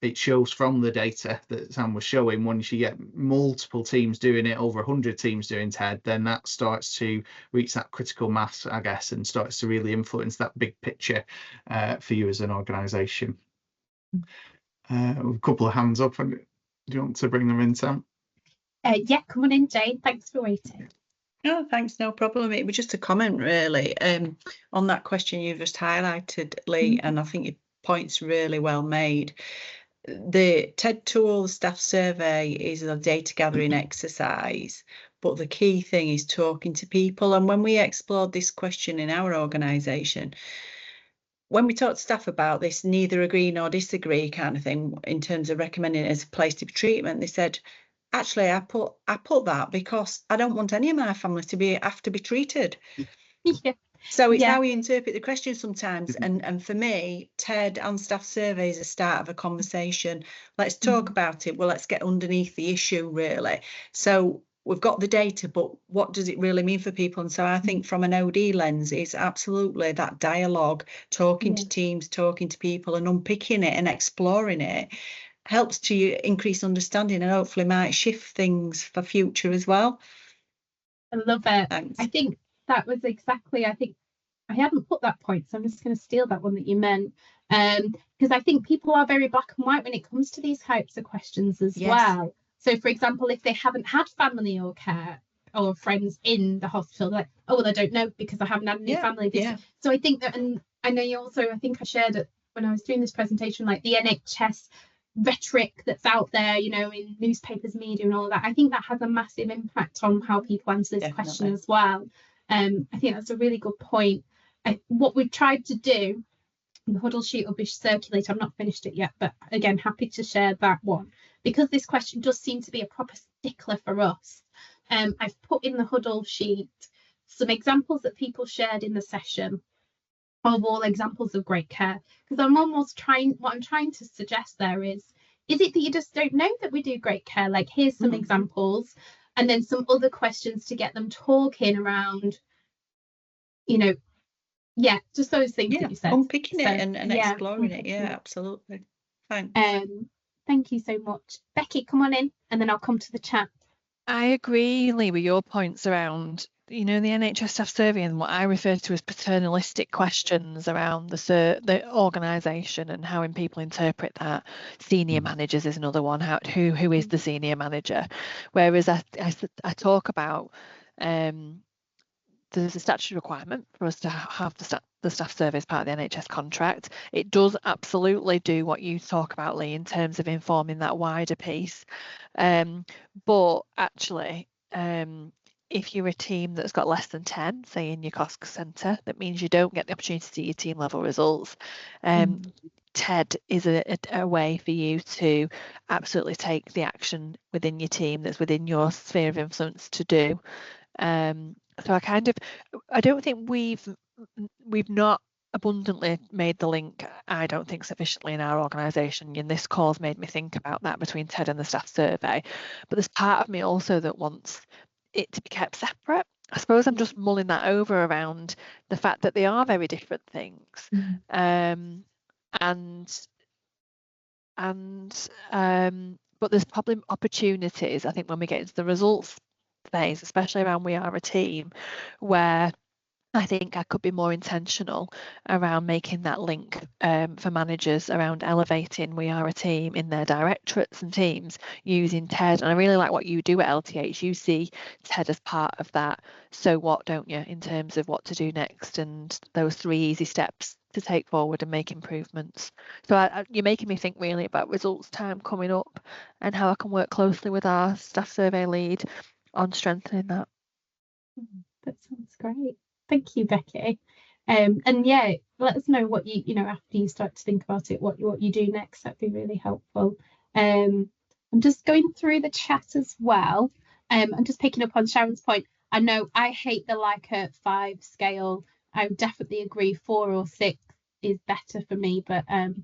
it shows from the data that Sam was showing, once you get multiple teams doing it, over 100 teams doing TED, then that starts to reach that critical mass, I guess, and starts to really influence that big picture for you as an organisation. A couple of hands up. Do you want to bring them in, Sam? Yeah, come on in, Jane. Thanks for waiting. No, thanks, no problem. It was just a comment, really, on that question you just highlighted, Lee, and I think your point's really well made. The TED tool staff survey is a data gathering exercise, but the key thing is talking to people. And when we explored this question in our organisation, when we talked to staff about this neither agree nor disagree kind of thing in terms of recommending it as a place to treatment, they said, actually, I put that because I don't want any of my family to have to be treated. Yeah. So it's how we interpret the question sometimes. And for me, TED and staff survey is a start of a conversation. Let's talk about it. Well, let's get underneath the issue, really. So we've got the data, but what does it really mean for people? And so I think from an OD lens, it's absolutely that dialogue, talking to teams, talking to people and unpicking it and exploring it helps to increase understanding and hopefully might shift things for future as well. I love it. Thanks. I think that was exactly, I think I hadn't put that point, so I'm just going to steal that one that you meant. Because I think people are very black and white when it comes to these types of questions as well. So, for example, if they haven't had family or care or friends in the hospital, they're like, oh, well, I don't know because I haven't had any family. So I think that, and I know you also, I think I shared it when I was doing this presentation, like the NHS rhetoric that's out there, you know, in newspapers, media and all that. I think that has a massive impact on how people answer this question as well. I think that's a really good point. What we've tried to do, the huddle sheet will be circulated. I've not finished it yet, but again, happy to share that one. Because this question does seem to be a proper stickler for us, I've put in the huddle sheet some examples that people shared in the session of all examples of great care. Because I'm almost trying, what I'm trying to suggest there is it that you just don't know that we do great care? Like, here's some examples, and then some other questions to get them talking around, you know, just those things that you said. Unpicking it and exploring it. Yeah, absolutely. Thanks. Thank you so much. Becky, come on in, and then I'll come to the chat. I agree, Lee, with your points around, you know, the NHS Staff Survey and what I refer to as paternalistic questions around the organisation and how people interpret that. Senior managers is another one. Who is the senior manager? Whereas I talk about there's a statutory requirement for us to have the staff survey as part of the NHS contract. It does absolutely do what you talk about, Lee, in terms of informing that wider piece. But actually, if you're a team that's got less than 10, say in your cost centre, that means you don't get the opportunity to see your team level results. TED is a way for you to absolutely take the action within your team that's within your sphere of influence to do. So I don't think we've not abundantly made the link, I don't think sufficiently in our organisation, and this call's made me think about that between TED and the staff survey. But there's part of me also that wants it to be kept separate. I suppose I'm just mulling that over around the fact that they are very different things. But there's probably opportunities, I think, when we get into the results phase, especially around we are a team, where I think I could be more intentional around making that link for managers around elevating we are a team in their directorates and teams using TED. And I really like what you do at LTH. You see TED as part of that. So what, don't you, in terms of what to do next and those 3 easy steps to take forward and make improvements. So you're making me think really about results time coming up and how I can work closely with our staff survey lead on strengthening that. That sounds great. Thank you, Becky. And yeah, let us know what you know after you start to think about it, what you do next. That'd be really helpful. I'm just going through the chat as well. I'm just picking up on Sharon's point. I know I hate the Likert 5 scale. I would definitely agree 4 or 6 is better for me, but I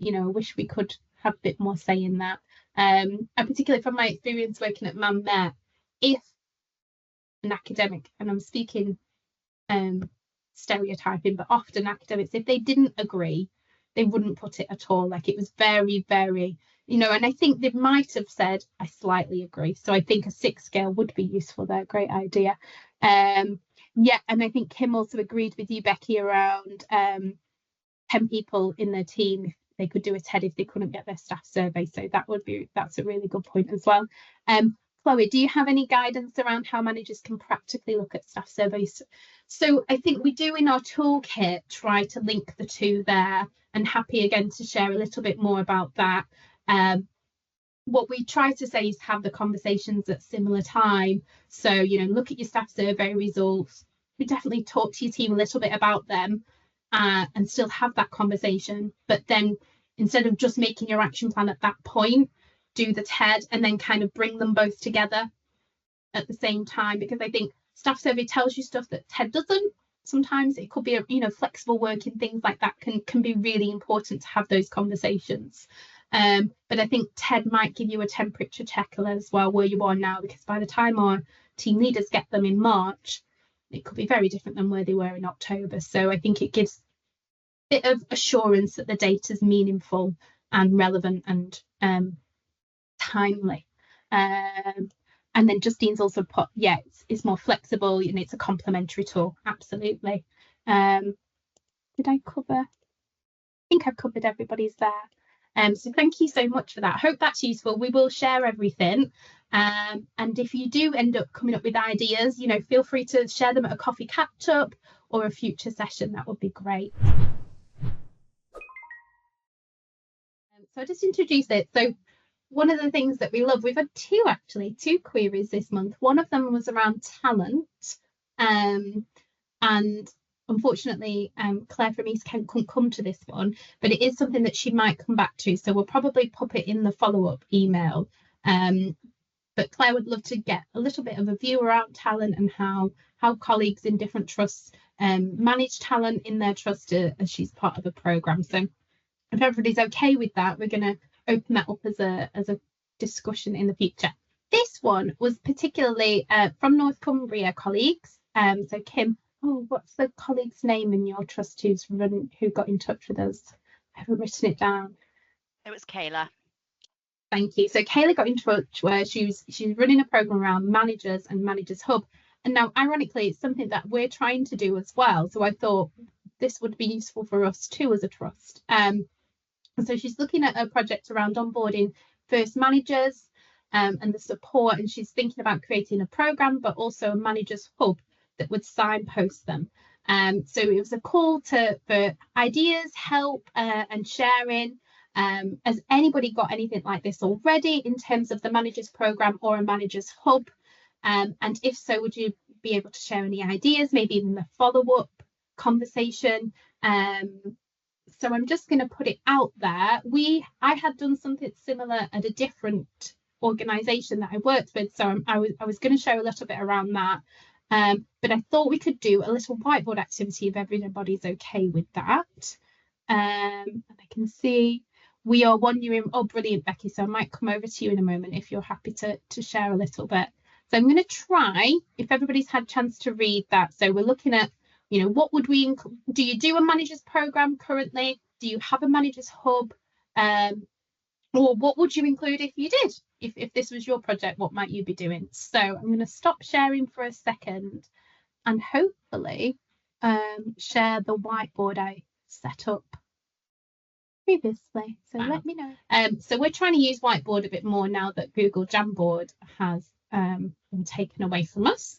wish we could have a bit more say in that. And particularly from my experience working at Man Met, if an academic, and I'm speaking stereotyping, but often academics, if they didn't agree, they wouldn't put it at all. Like, it was very, very, and I think they might have said, I slightly agree. So I think a 6 scale would be useful there. Great idea. And I think Kim also agreed with you, Becky, around 10 people in their team, if they could do a TED if they couldn't get their staff survey. So that's a really good point as well. Chloe, do you have any guidance around how managers can practically look at staff surveys? So I think we do in our toolkit try to link the two there, and happy again to share a little bit more about that. What we try to say is have the conversations at similar time. So, look at your staff survey results. We definitely talk to your team a little bit about them and still have that conversation. But then instead of just making your action plan at that point, do the TED and then kind of bring them both together at the same time, because I think staff survey tells you stuff that TED doesn't. Sometimes it could be flexible working, things like that can be really important to have those conversations. But I think TED might give you a temperature checker as well where you are now, because by the time our team leaders get them in March, it could be very different than where they were in October. So I think it gives a bit of assurance that the data is meaningful and relevant and timely. And then Justine's also put, yeah, it's more flexible and it's a complementary tool. Absolutely. Did I cover? I think I've covered everybody's there. So thank you so much for that. I hope that's useful. We will share everything. And if you do end up coming up with ideas, feel free to share them at a coffee catch up or a future session. That would be great. So I just introduced it. So one of the things that we love, we've had two queries this month. One of them was around talent. And unfortunately, Claire from East Kent couldn't come to this one, but it is something that she might come back to. So we'll probably pop it in the follow-up email. But Claire would love to get a little bit of a view around talent and how colleagues in different trusts manage talent in their trust as she's part of a programme. So if everybody's okay with that, we're going to open that up as a discussion in the future. This one was particularly from North Cumbria colleagues. So Kim, what's the colleague's name in your trust who got in touch with us? I haven't written it down. It was Kayla. Thank you. So Kayla got in touch where she's running a program around managers and Managers Hub. And now, ironically, it's something that we're trying to do as well. So I thought this would be useful for us too as a trust. And so she's looking at a project around onboarding first managers and the support. And she's thinking about creating a program, but also a Managers Hub that would signpost them. So it was a call for ideas, help and sharing. Has anybody got anything like this already in terms of the Managers Programme or a Managers Hub? And if so, would you be able to share any ideas, maybe even the follow-up conversation? So I'm just going to put it out there. I had done something similar at a different organisation that I worked with, so I was going to share a little bit around that. But I thought we could do a little whiteboard activity if everybody's okay with that. And I can see we are wondering, oh, brilliant, Becky. So I might come over to you in a moment if you're happy to share a little bit. So I'm going to try, if everybody's had a chance to read that. So we're looking at, what would we do? You do a managers program currently? Do you have a managers hub? Or what would you include if you did? If this was your project, what might you be doing? So I'm going to stop sharing for a second and hopefully share the whiteboard I set up previously. So let me know. So we're trying to use whiteboard a bit more now that Google Jamboard has been taken away from us.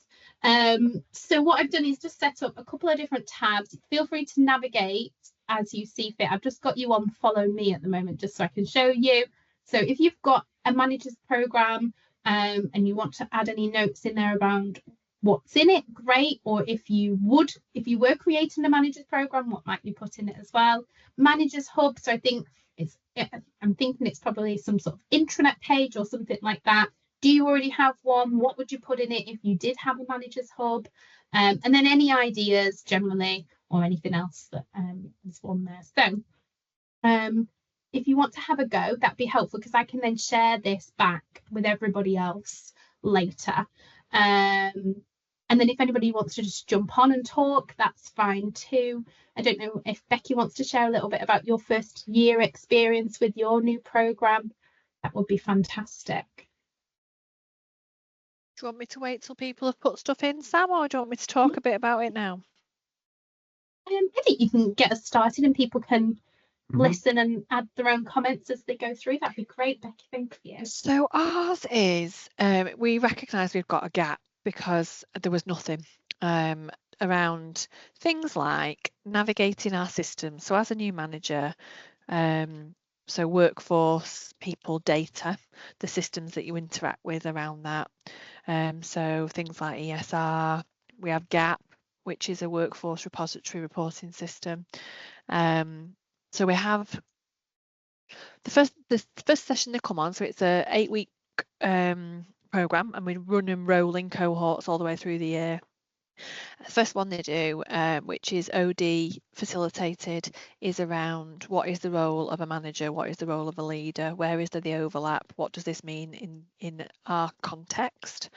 So what I've done is just set up a couple of different tabs. Feel free to navigate as you see fit. I've just got you on follow me at the moment just so I can show you. So if you've got a managers program and you want to add any notes in there around what's in it, great. Or if you were creating a managers program, what might you put in it as well? Managers hub. So I'm thinking it's probably some sort of intranet page or something like that. Do you already have one? What would you put in it if you did have a managers hub? And then any ideas generally or anything else that is on there. So if you want to have a go, that'd be helpful because I can then share this back with everybody else later. And then if anybody wants to just jump on and talk, that's fine too. I don't know if Becky wants to share a little bit about your first year experience with your new programme. That would be fantastic. Do you want me to wait till people have put stuff in, Sam, or do you want me to talk a bit about it now? I think you can get us started and people can listen and add their own comments as they go through. That'd be great, Becky. Thank you. So ours is, we recognise we've got a gap because there was nothing around things like navigating our system. So as a new manager, so workforce, people, data, the systems that you interact with around that. So things like ESR, we have GAP, which is a workforce repository reporting system. So we have the first session they come on, so it's a 8-week program, and we run and rolling cohorts all the way through the year. The first one they do, which is OD facilitated, is around what is the role of a manager, what is the role of a leader, where is there the overlap, what does this mean in our context.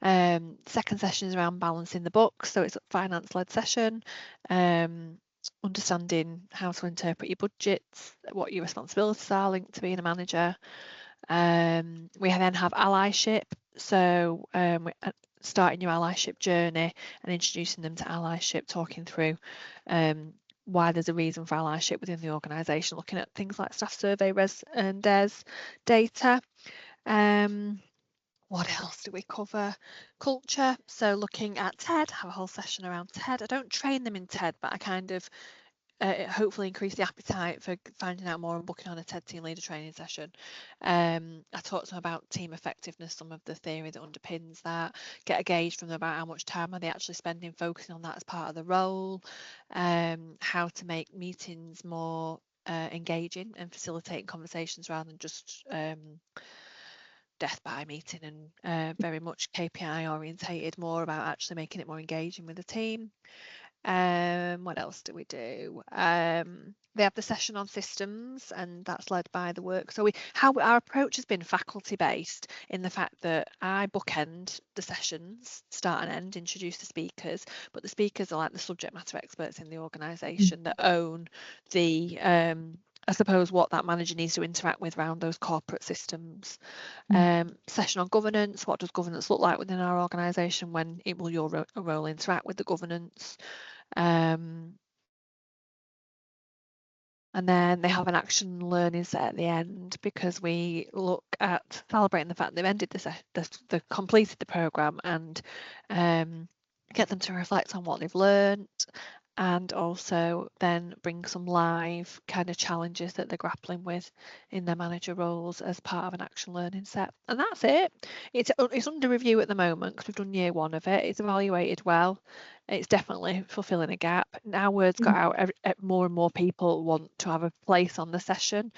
Second session is around balancing the books, so it's a finance-led session, understanding how to interpret your budgets, what your responsibilities are linked to being a manager. We then have allyship, so starting your allyship journey and introducing them to allyship, talking through why there's a reason for allyship within the organisation, looking at things like staff survey and DES data. What else do we cover? Culture, so looking at TED, have a whole session around TED. I don't train them in TED, but I kind of hopefully increase the appetite for finding out more and booking on a TED team leader training session. I talked to them about team effectiveness, some of the theory that underpins that, get a gauge from them about how much time are they actually spending focusing on that as part of the role, how to make meetings more engaging and facilitating conversations rather than just death by meeting, and very much KPI orientated, more about actually making it more engaging with the team. What else do we do? They have the session on systems, and that's led by the work. So our approach has been faculty based in the fact that I bookend the sessions, start and end, introduce the speakers, but the speakers are like the subject matter experts in the organisation that own the I suppose what that manager needs to interact with around those corporate systems. Session on governance, what does governance look like within our organisation, when will your role interact with the governance? And then they have an action learning set at the end, because we look at celebrating the fact they've ended they've completed the programme, and get them to reflect on what they've learned, and also then bring some live kind of challenges that they're grappling with in their manager roles as part of an action learning set. And that's it. It's under review at the moment because we've done year one of it. It's evaluated well. It's definitely fulfilling a gap. Now word's got out, more and more people want to have a place on the session.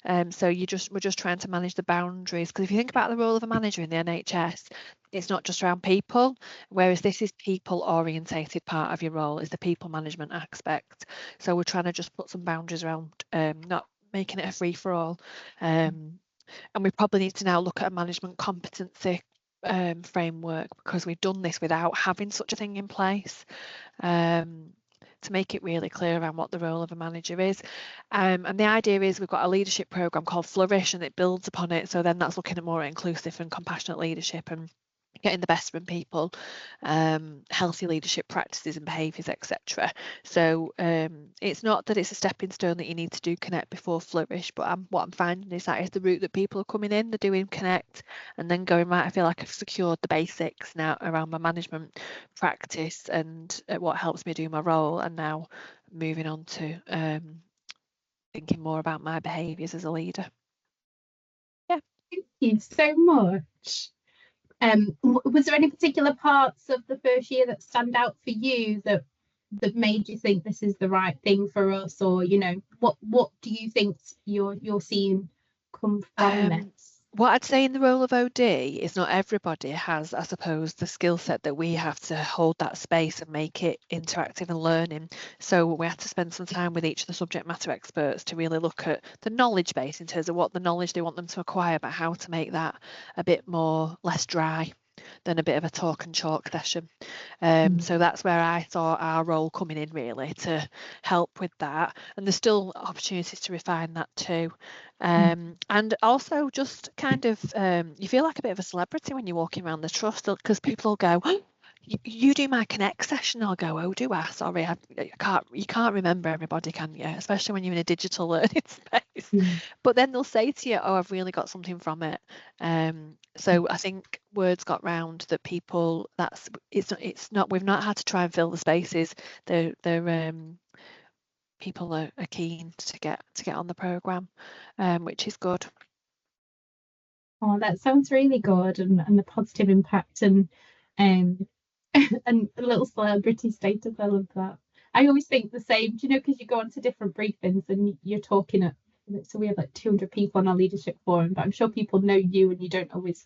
So we're just trying to manage the boundaries, because if you think about the role of a manager in the NHS, it's not just around people, whereas this is people orientated. Part of your role is the people management aspect. So we're trying to just put some boundaries around not making it a free for all. And we probably need to now look at a management competency framework, because we've done this without having such a thing in place, to make it really clear around what the role of a manager is. And the idea is we've got a leadership programme called Flourish, and it builds upon it. So then that's looking at more inclusive and compassionate leadership and getting the best from people, healthy leadership practices and behaviours, etc. So it's not that it's a stepping stone that you need to do Connect before Flourish, but what I'm finding is that is the route that people are coming in. They're doing Connect and then going, right, I feel like I've secured the basics now around my management practice and what helps me do my role, and now moving on to thinking more about my behaviours as a leader. Yeah. Thank you so much. Was there any particular parts of the first year that stand out for you that made you think this is the right thing for us, or what do you think you're seeing come from this? What I'd say in the role of OD is not everybody has, I suppose, the skill set that we have to hold that space and make it interactive and learning. So we have to spend some time with each of the subject matter experts to really look at the knowledge base in terms of what the knowledge they want them to acquire, but how to make that a bit more less dry than a bit of a talk and chalk session. So that's where I saw our role coming in, really, to help with that. And there's still opportunities to refine that too. And also just kind of you feel like a bit of a celebrity when you're walking around the trust, because people will go, oh, you do my Connect session. I'll go, oh, do I? Sorry, you can't remember everybody, can you? Especially when you're in a digital learning space. But then they'll say to you, oh, I've really got something from it. So I think word's got round that people, it's not we've not had to try and fill the spaces. They're people are keen to get on the programme, which is good. Oh, that sounds really good, and the positive impact and and a little celebrity status. I love that. I always think the same, because you go on to different briefings and you're talking at, so we have like 200 people on our leadership forum, but I'm sure people know you and you can't always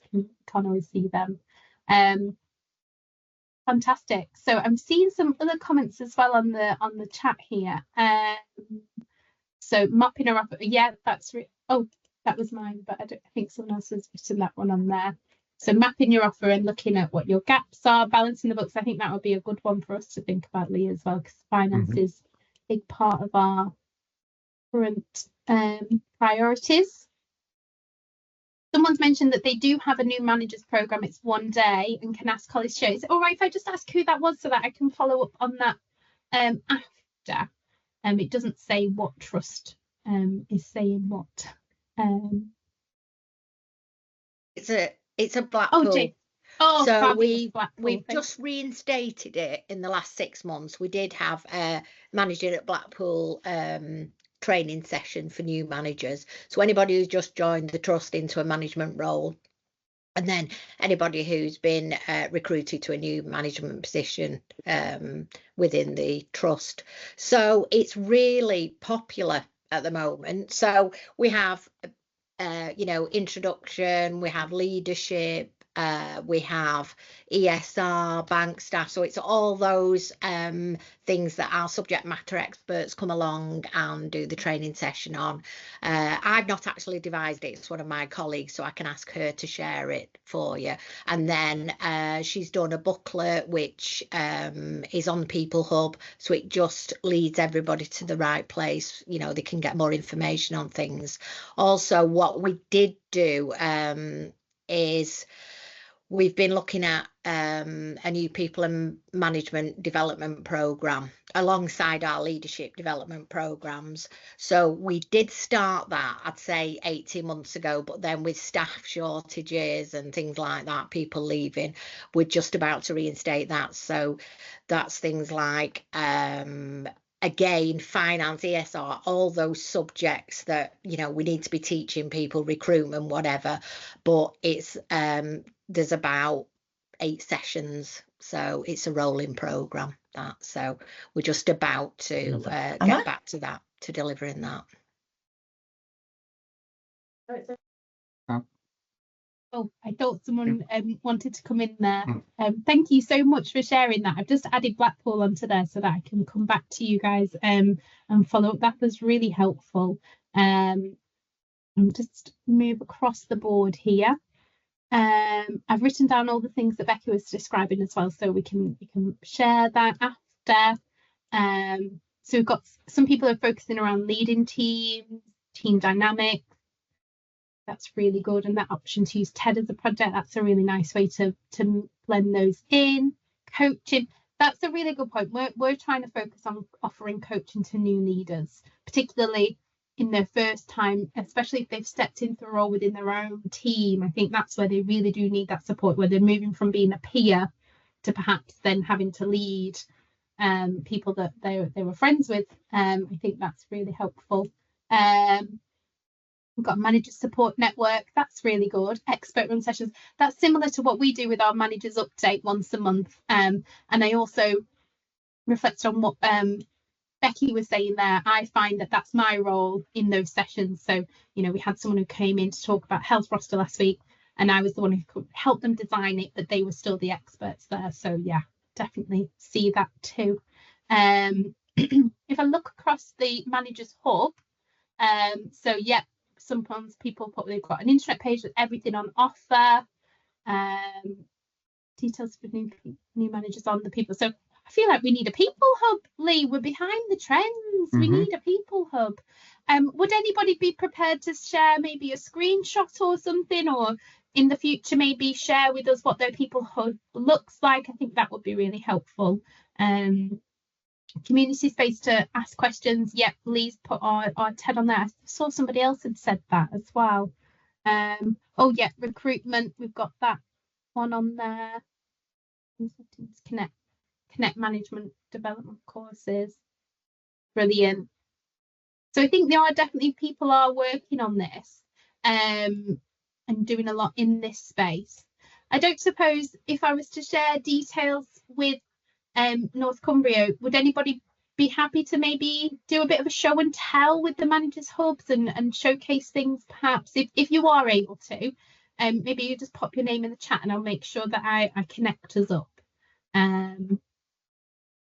see them. Fantastic. So I'm seeing some other comments as well on the chat here. So mapping her up, yeah, that's that was mine, but I think someone else has written that one on there. So mapping your offer and looking at what your gaps are, balancing the books. I think that would be a good one for us to think about, Lee, as well, because finance is a big part of our current priorities. Someone's mentioned that they do have a new managers program. It's 1 day and can ask colleagues to share. Is it all right if I just ask who that was so that I can follow up on that after? It doesn't say what trust is saying what. It's a Blackpool. Oh, Jane. Oh, so fabulous, we've just reinstated it in the last 6 months. We did have a manager at Blackpool training session for new managers. So anybody who's just joined the trust into a management role, and then anybody who's been recruited to a new management position within the trust. So it's really popular at the moment. So we have introduction, we have leadership, we have ESR, bank staff. So it's all those things that our subject matter experts come along and do the training session on. I've not actually devised it. It's one of my colleagues, so I can ask her to share it for you. And then she's done a booklet which is on the People Hub, so it just leads everybody to the right place. They can get more information on things. Also, what we did do is we've been looking at a new people and management development programme alongside our leadership development programmes. So we did start that, I'd say 18 months ago, but then with staff shortages and things like that, people leaving, we're just about to reinstate that. So that's things like again, finance, ESR, all those subjects that we need to be teaching people, recruitment, whatever. But it's there's about 8 sessions, so it's a rolling programme. So we're just about to get back to that, to delivering that. Oh, I thought someone wanted to come in there. Thank you so much for sharing that. I've just added Blackpool onto there so that I can come back to you guys and follow up. That was really helpful. I'll just move across the board here. I've written down all the things that Becky was describing as well, so we can share that after. So we've got some people are focusing around leading teams, team dynamics. That's really good, and that option to use TED as a project, that's a really nice way to blend those in. Coaching, that's a really good point. We're trying to focus on offering coaching to new leaders, particularly in their first time, especially if they've stepped into a role within their own team. I think that's where they really do need that support, where they're moving from being a peer to perhaps then having to lead people that they were friends with. I think that's really helpful. We've got a manager support network. That's really good. Expert run sessions. That's similar to what we do with our managers update once a month. And I also reflect on what Becky was saying there. I find that that's my role in those sessions. So, we had someone who came in to talk about health roster last week, and I was the one who could help them design it, but they were still the experts there. So yeah, definitely see that too. If I look across the managers hub, so yeah, sometimes people put they've got an internet page with everything on offer, details for new managers on the people. So I feel like we need a people hub, Lee. We're behind the trends. We need a people hub. Would anybody be prepared to share maybe a screenshot or something, or in the future maybe share with us what their people hub looks like? I think that would be really helpful. Community space to ask questions. Yep, Lee's put our TED on there. I saw somebody else had said that as well. Oh yeah, recruitment, we've got that one on there. Connect management development courses. Brilliant. So I think there are definitely people are working on this and doing a lot in this space. I don't suppose if I was to share details with North Cumbria, would anybody be happy to maybe do a bit of a show and tell with the managers hubs and showcase things, perhaps if you are able to? Maybe you just pop your name in the chat and I'll make sure that I connect us up.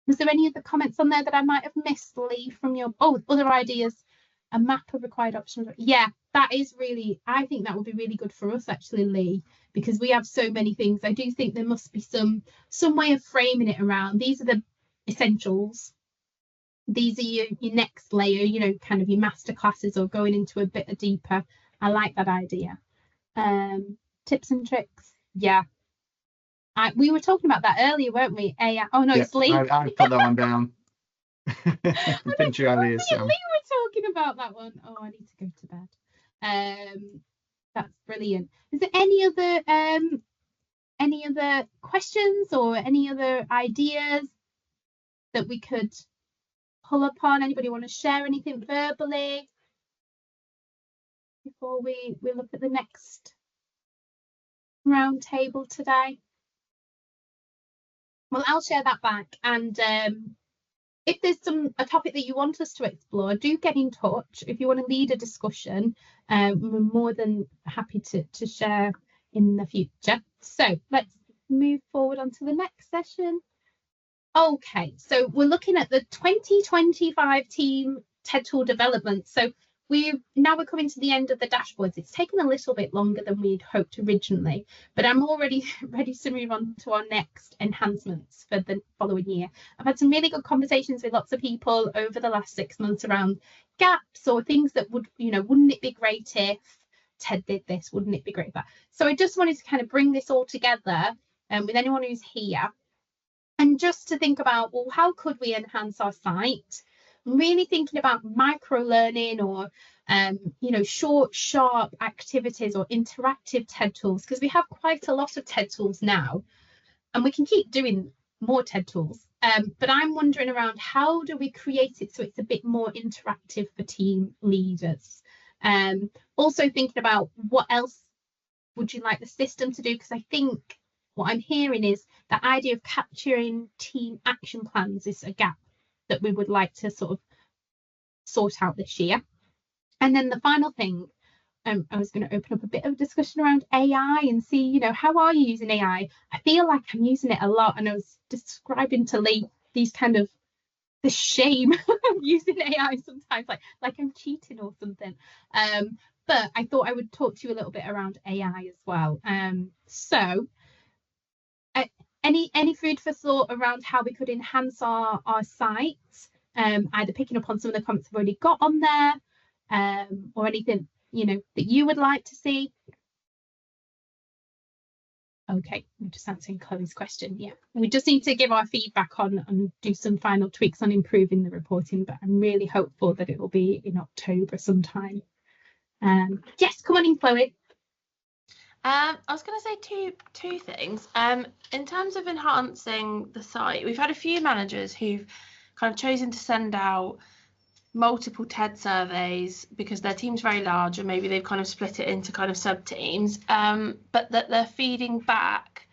Was there any other comments on there that I might have missed, Lee, from your other ideas? A map of required options. Yeah, that is really, I think that would be really good for us actually, Lee, because we have so many things. I do think there must be some way of framing it around. These are the essentials. These are your next layer, kind of your master classes or going into a bit deeper. I like that idea. Tips and tricks. Yeah. We were talking about that earlier, weren't we? AI. Oh no, Yeah, it's Lee. I put that one down. Pinch your Me ideas, and Sam. Lee were talking about that one. Oh, I need to go to bed. That's brilliant. Is there any other questions or any other ideas that we could pull upon? Anybody want to share anything verbally before we look at the next round table today? Well, I'll share that back, and if there's a topic that you want us to explore, do get in touch. If you want to lead a discussion, we're more than happy to share in the future. So let's move forward onto the next session. Okay, so we're looking at the 2025 team TED Tool development. So we're coming to the end of the dashboards. It's taken a little bit longer than we'd hoped originally, but I'm already ready to move on to our next enhancements for the following year. I've had some really good conversations with lots of people over the last 6 months around gaps or things that would, wouldn't it be great if TED did this? Wouldn't it be great if that? So I just wanted to kind of bring this all together with anyone who's here. And just to think about, well, how could we enhance our site? I'm really thinking about micro learning or, short, sharp activities or interactive TED tools, because we have quite a lot of TED tools now, and we can keep doing more TED tools. But I'm wondering around, how do we create it so it's a bit more interactive for team leaders? Also thinking about what else would you like the system to do? Because I think what I'm hearing is that idea of capturing team action plans is a gap that we would like to sort of sort out this year. And then the final thing, I was going to open up a bit of discussion around AI and see, how are you using AI? I feel like I'm using it a lot, and I was describing to Lee these kind of the shame of using AI sometimes, like I'm cheating or something. But I thought I would talk to you a little bit around AI as well. So any food for thought around how we could enhance our site, either picking up on some of the comments I've already got on there, or anything that you would like to see. Okay, I'm just answering Chloe's question. Yeah, we just need to give our feedback on and do some final tweaks on improving the reporting, but I'm really hopeful that it will be in October sometime. Yes, come on in, Chloe. I was going to say two things. In terms of enhancing the site, we've had a few managers who've kind of chosen to send out multiple TED surveys because their team's very large, and maybe they've kind of split it into kind of sub teams, but that they're feeding back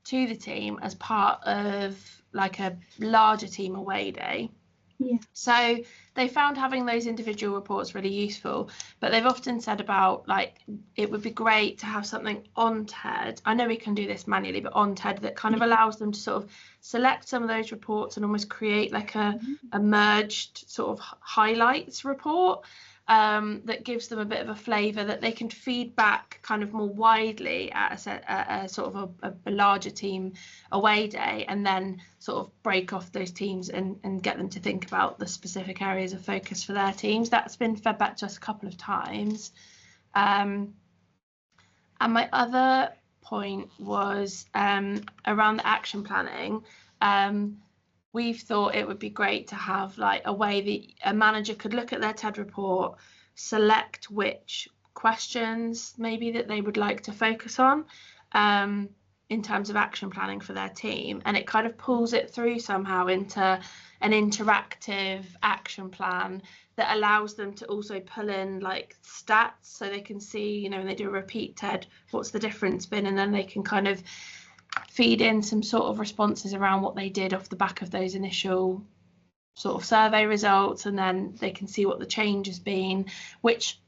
to the team as part of like a larger team away day. Yeah. So they found having those individual reports really useful, but they've often said about like it would be great to have something on TED. I know we can do this manually, but on TED that kind of allows them to sort of select some of those reports and almost create like a merged sort of highlights report that gives them a bit of a flavour that they can feed back kind of more widely at a sort of a larger team away day, and then sort of break off those teams and get them to think about the specific areas of focus for their teams. That's been fed back to us a couple of times. And my other point was around the action planning. We've thought it would be great to have like a way that a manager could look at their TED report, select which questions maybe that they would like to focus on in terms of action planning for their team, and it kind of pulls it through somehow into an interactive action plan that allows them to also pull in like stats so they can see, when they do a repeat TED, what's the difference been, and then they can kind of feed in some sort of responses around what they did off the back of those initial sort of survey results, and then they can see what the change has been, which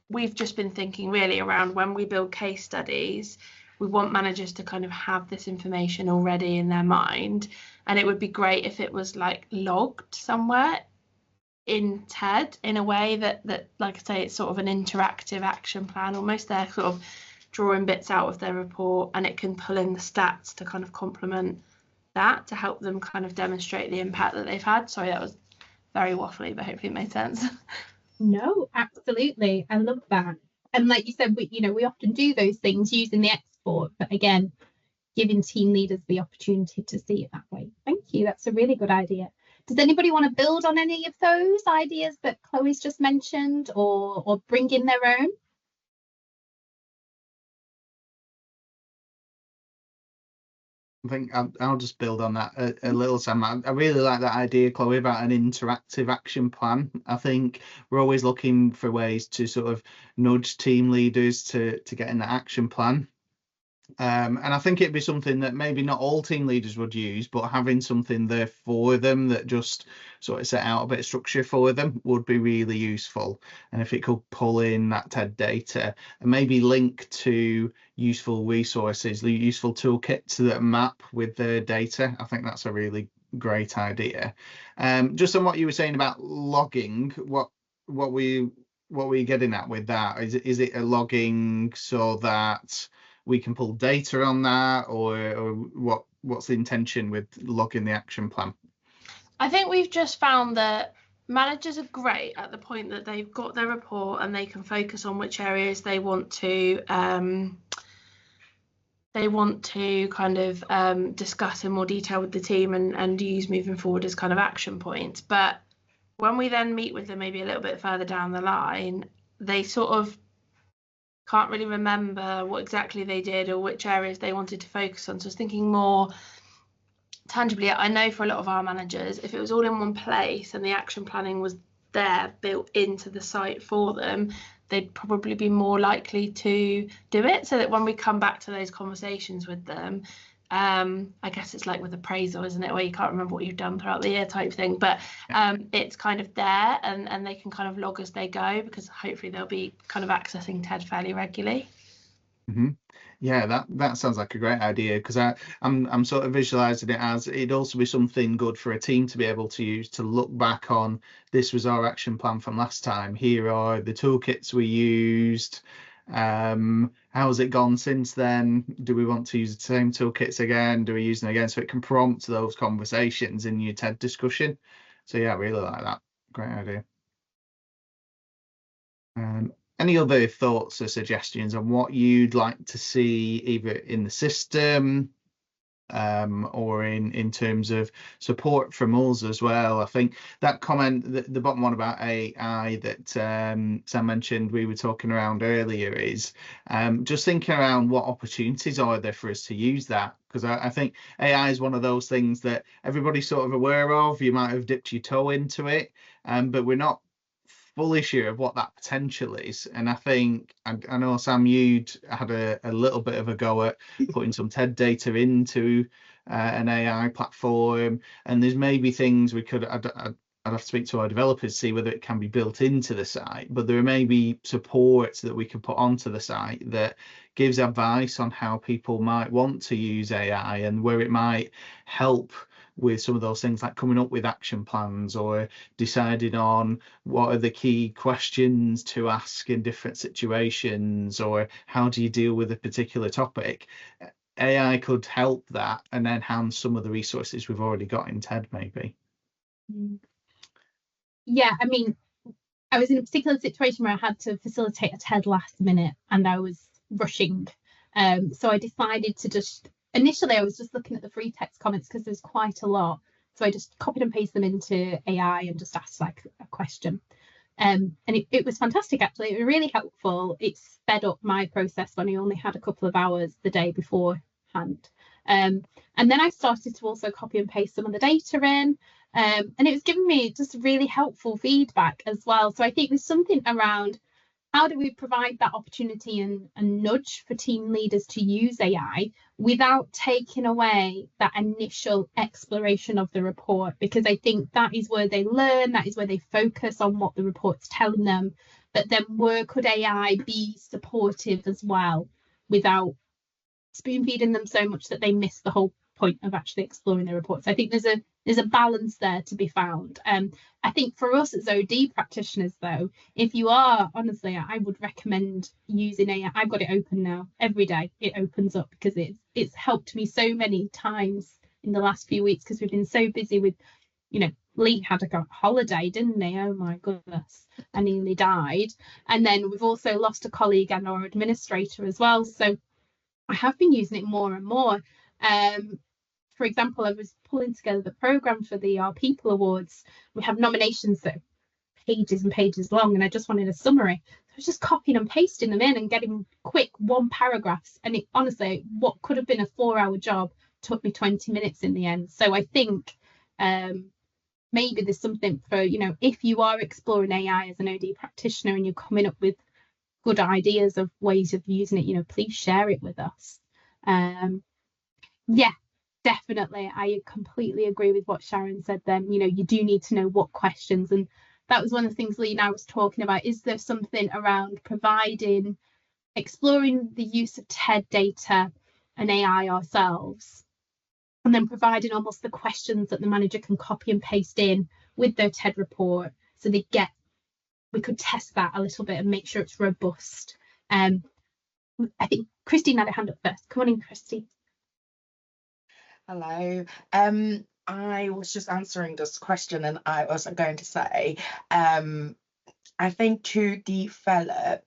we've just been thinking really around when we build case studies. We want managers to kind of have this information already in their mind, and it would be great if it was like logged somewhere in TED in a way that like I say, it's sort of an interactive action plan, almost they're sort of drawing bits out of their report, and it can pull in the stats to kind of complement that to help them kind of demonstrate the impact that they've had. Sorry, that was very waffly, but hopefully it made sense. No, absolutely. I love that. And like you said, we often do those things using the export, but again, giving team leaders the opportunity to see it that way. Thank you. That's a really good idea. Does anybody want to build on any of those ideas that Chloe's just mentioned, or bring in their own? I think I'll just build on that a little, Sam. I really like that idea, Chloe, about an interactive action plan. I think we're always looking for ways to sort of nudge team leaders to get in that action plan. And I think it'd be something that maybe not all team leaders would use, but having something there for them that just sort of set out a bit of structure for them would be really useful. And if it could pull in that TED data and maybe link to useful resources, useful toolkits that map with the data, I think that's a really great idea. Just on what you were saying about logging, what were you getting at with that? Is it a logging so that we can pull data on that, or what's the intention with logging the action plan? I think we've just found that managers are great at the point that they've got their report and they can focus on which areas they want to kind of discuss in more detail with the team and use moving forward as kind of action points. But when we then meet with them maybe a little bit further down the line, they sort of can't really remember what exactly they did or which areas they wanted to focus on. So I was thinking more tangibly. I know for a lot of our managers, if it was all in one place and the action planning was there built into the site for them, they'd probably be more likely to do it, so that when we come back to those conversations with them, I guess it's like with appraisal, isn't it, where you can't remember what you've done throughout the year type thing, but it's kind of there and they can kind of log as they go, because hopefully they'll be kind of accessing TED fairly regularly. Mm-hmm. Yeah, that sounds like a great idea, because I'm sort of visualizing it as it'd also be something good for a team to be able to use to look back on. This was our action plan from last time. Here are the toolkits we used. How's it gone since then? Do we want to use the same toolkits again? Do we use them again? So it can prompt those conversations in your TED discussion. So yeah, I really like that. Great idea. Any other thoughts or suggestions on what you'd like to see either in the system or in terms of support from us as well? I think that comment, the bottom one about AI that Sam mentioned we were talking around earlier, is just thinking around what opportunities are there for us to use that, because I think AI is one of those things that everybody's sort of aware of. You might have dipped your toe into it, but we're not fully sure of what that potential is. And I think, I know, Sam, you'd had a little bit of a go at putting some TED data into an AI platform, and there's maybe things we could, I'd have to speak to our developers, see whether it can be built into the site, but there may be supports that we can put onto the site that gives advice on how people might want to use AI and where it might help with some of those things, like coming up with action plans or deciding on what are the key questions to ask in different situations, or how do you deal with a particular topic. AI could help that and enhance some of the resources we've already got in TED, maybe. Yeah, I mean, I was in a particular situation where I had to facilitate a TED last minute and I was rushing. So I decided to just, initially I was just looking at the free text comments because there's quite a lot. So I just copied and pasted them into AI and just asked like a question. And it was fantastic, actually. It was really helpful. It sped up my process when I only had a couple of hours the day beforehand. And then I started to also copy and paste some of the data in. And it was giving me just really helpful feedback as well. So I think there's something around how do we provide that opportunity and nudge for team leaders to use AI without taking away that initial exploration of the report, because I think that is where they learn, that is where they focus on what the report's telling them. But then where could AI be supportive as well without spoon feeding them so much that they miss the whole point of actually exploring the reports? I think there's a balance there to be found. I think for us as OD practitioners, though, if you are, honestly, I would recommend using AI. I've got it open now every day. It opens up because it's helped me so many times in the last few weeks, because we've been so busy with, Lee had a holiday, didn't he? Oh my goodness, I nearly died. And then we've also lost a colleague and our administrator as well. So I have been using it more and more. For example, I was pulling together the programme for the Our People Awards. We have nominations that are pages and pages long, and I just wanted a summary. So I was just copying and pasting them in and getting quick 1 paragraphs. And it honestly, what could have been a 4-hour job took me 20 minutes in the end. So I think maybe there's something for, you know, if you are exploring AI as an OD practitioner and you're coming up with good ideas of ways of using it, you know, please share it with us. Yeah, definitely. I completely agree with what Sharon said then. You know, you do need to know what questions, and that was one of the things Lee and I was talking about. Is there something around exploring the use of TED data and AI ourselves, and then providing almost the questions that the manager can copy and paste in with their TED report, so we could test that a little bit and make sure it's robust. I think Christine had a hand up first. Come on in, Christine. Hello. I was just answering this question, and I was going to say, I think to develop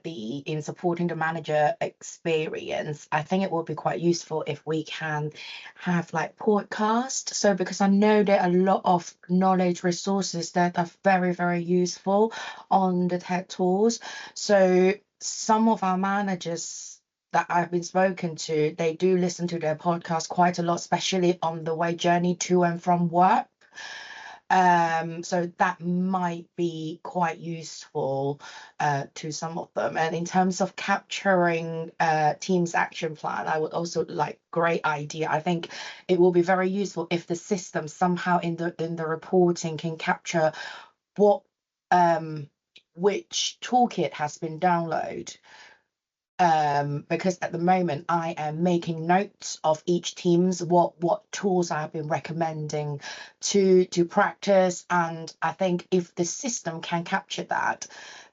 in supporting the manager experience, I think it will be quite useful if we can have like podcasts. So because I know there are a lot of knowledge resources that are very, very useful on the TED tools. So some of our managers that I've been spoken to, they do listen to their podcast quite a lot, especially on the way journey to and from work. So that might be quite useful to some of them. And in terms of capturing Teams action plan, I would also like, great idea. I think it will be very useful if the system somehow in the reporting can capture what which toolkit has been downloaded. Because at the moment I am making notes of each team's what tools I have been recommending to practice, and I think if the system can capture that,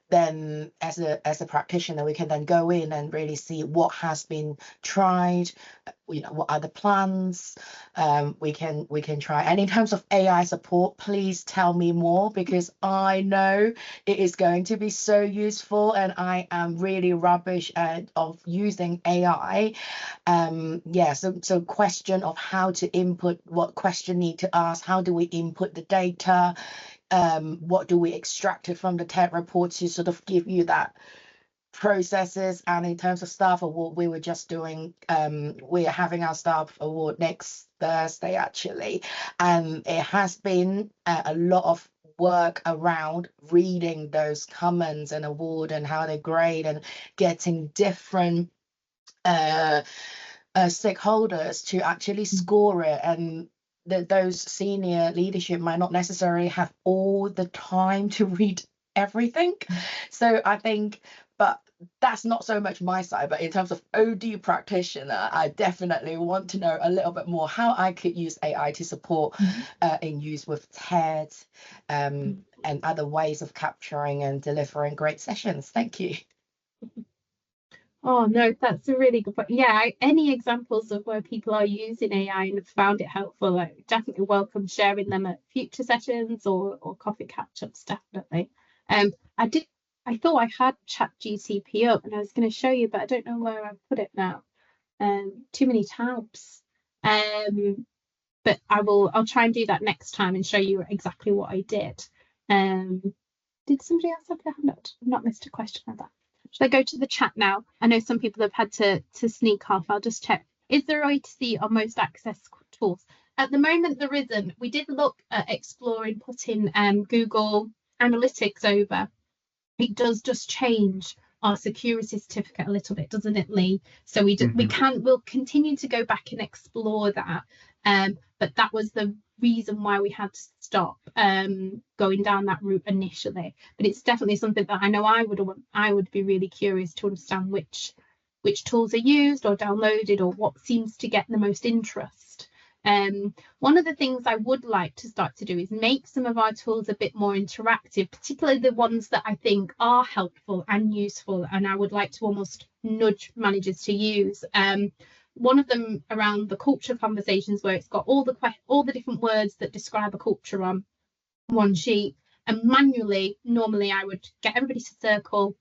then as a practitioner we can then go in and really see what has been tried, you know, what are the plans we can try. And in terms of AI support, please tell me more, because I know it is going to be so useful, and I am really rubbish of using AI. So question of how to input, what question need to ask, how do we input the data, what do we extract it from the TED report to sort of give you that processes. And in terms of staff award, we were just doing we are having our staff award next Thursday actually, and it has been a lot of work around reading those comments and award and how they grade, and getting different stakeholders to actually score it. And those senior leadership might not necessarily have all the time to read everything. So I think, but that's not so much my side, but in terms of OD practitioner, I definitely want to know a little bit more how I could use AI to support in use with TED and other ways of capturing and delivering great sessions. Thank you. Oh no, that's a really good point. Yeah, any examples of where people are using AI and have found it helpful, I definitely welcome sharing them at future sessions or coffee catch-ups, definitely. I thought I had ChatGTP up and I was going to show you, but I don't know where I've put it now. Too many tabs. But I'll try and do that next time and show you exactly what I did. Did somebody else have their hand up? I've not missed a question like that. Should I go to the chat now? I know some people have had to sneak off. I'll just check. Is there a way to see our most accessed tools? At the moment, there isn't. We did look at exploring putting Google Analytics over. It does just change our security certificate a little bit, doesn't it, Lee? So we'll continue to go back and explore that. But that was the reason why we had to stop going down that route initially. But it's definitely something that I know I would be really curious to understand which tools are used or downloaded, or what seems to get the most interest. One of the things I would like to start to do is make some of our tools a bit more interactive, particularly the ones that I think are helpful and useful, and I would like to almost nudge managers to use. One of them around the culture conversations, where it's got all the different words that describe a culture on one sheet, and manually, normally I would get everybody to circle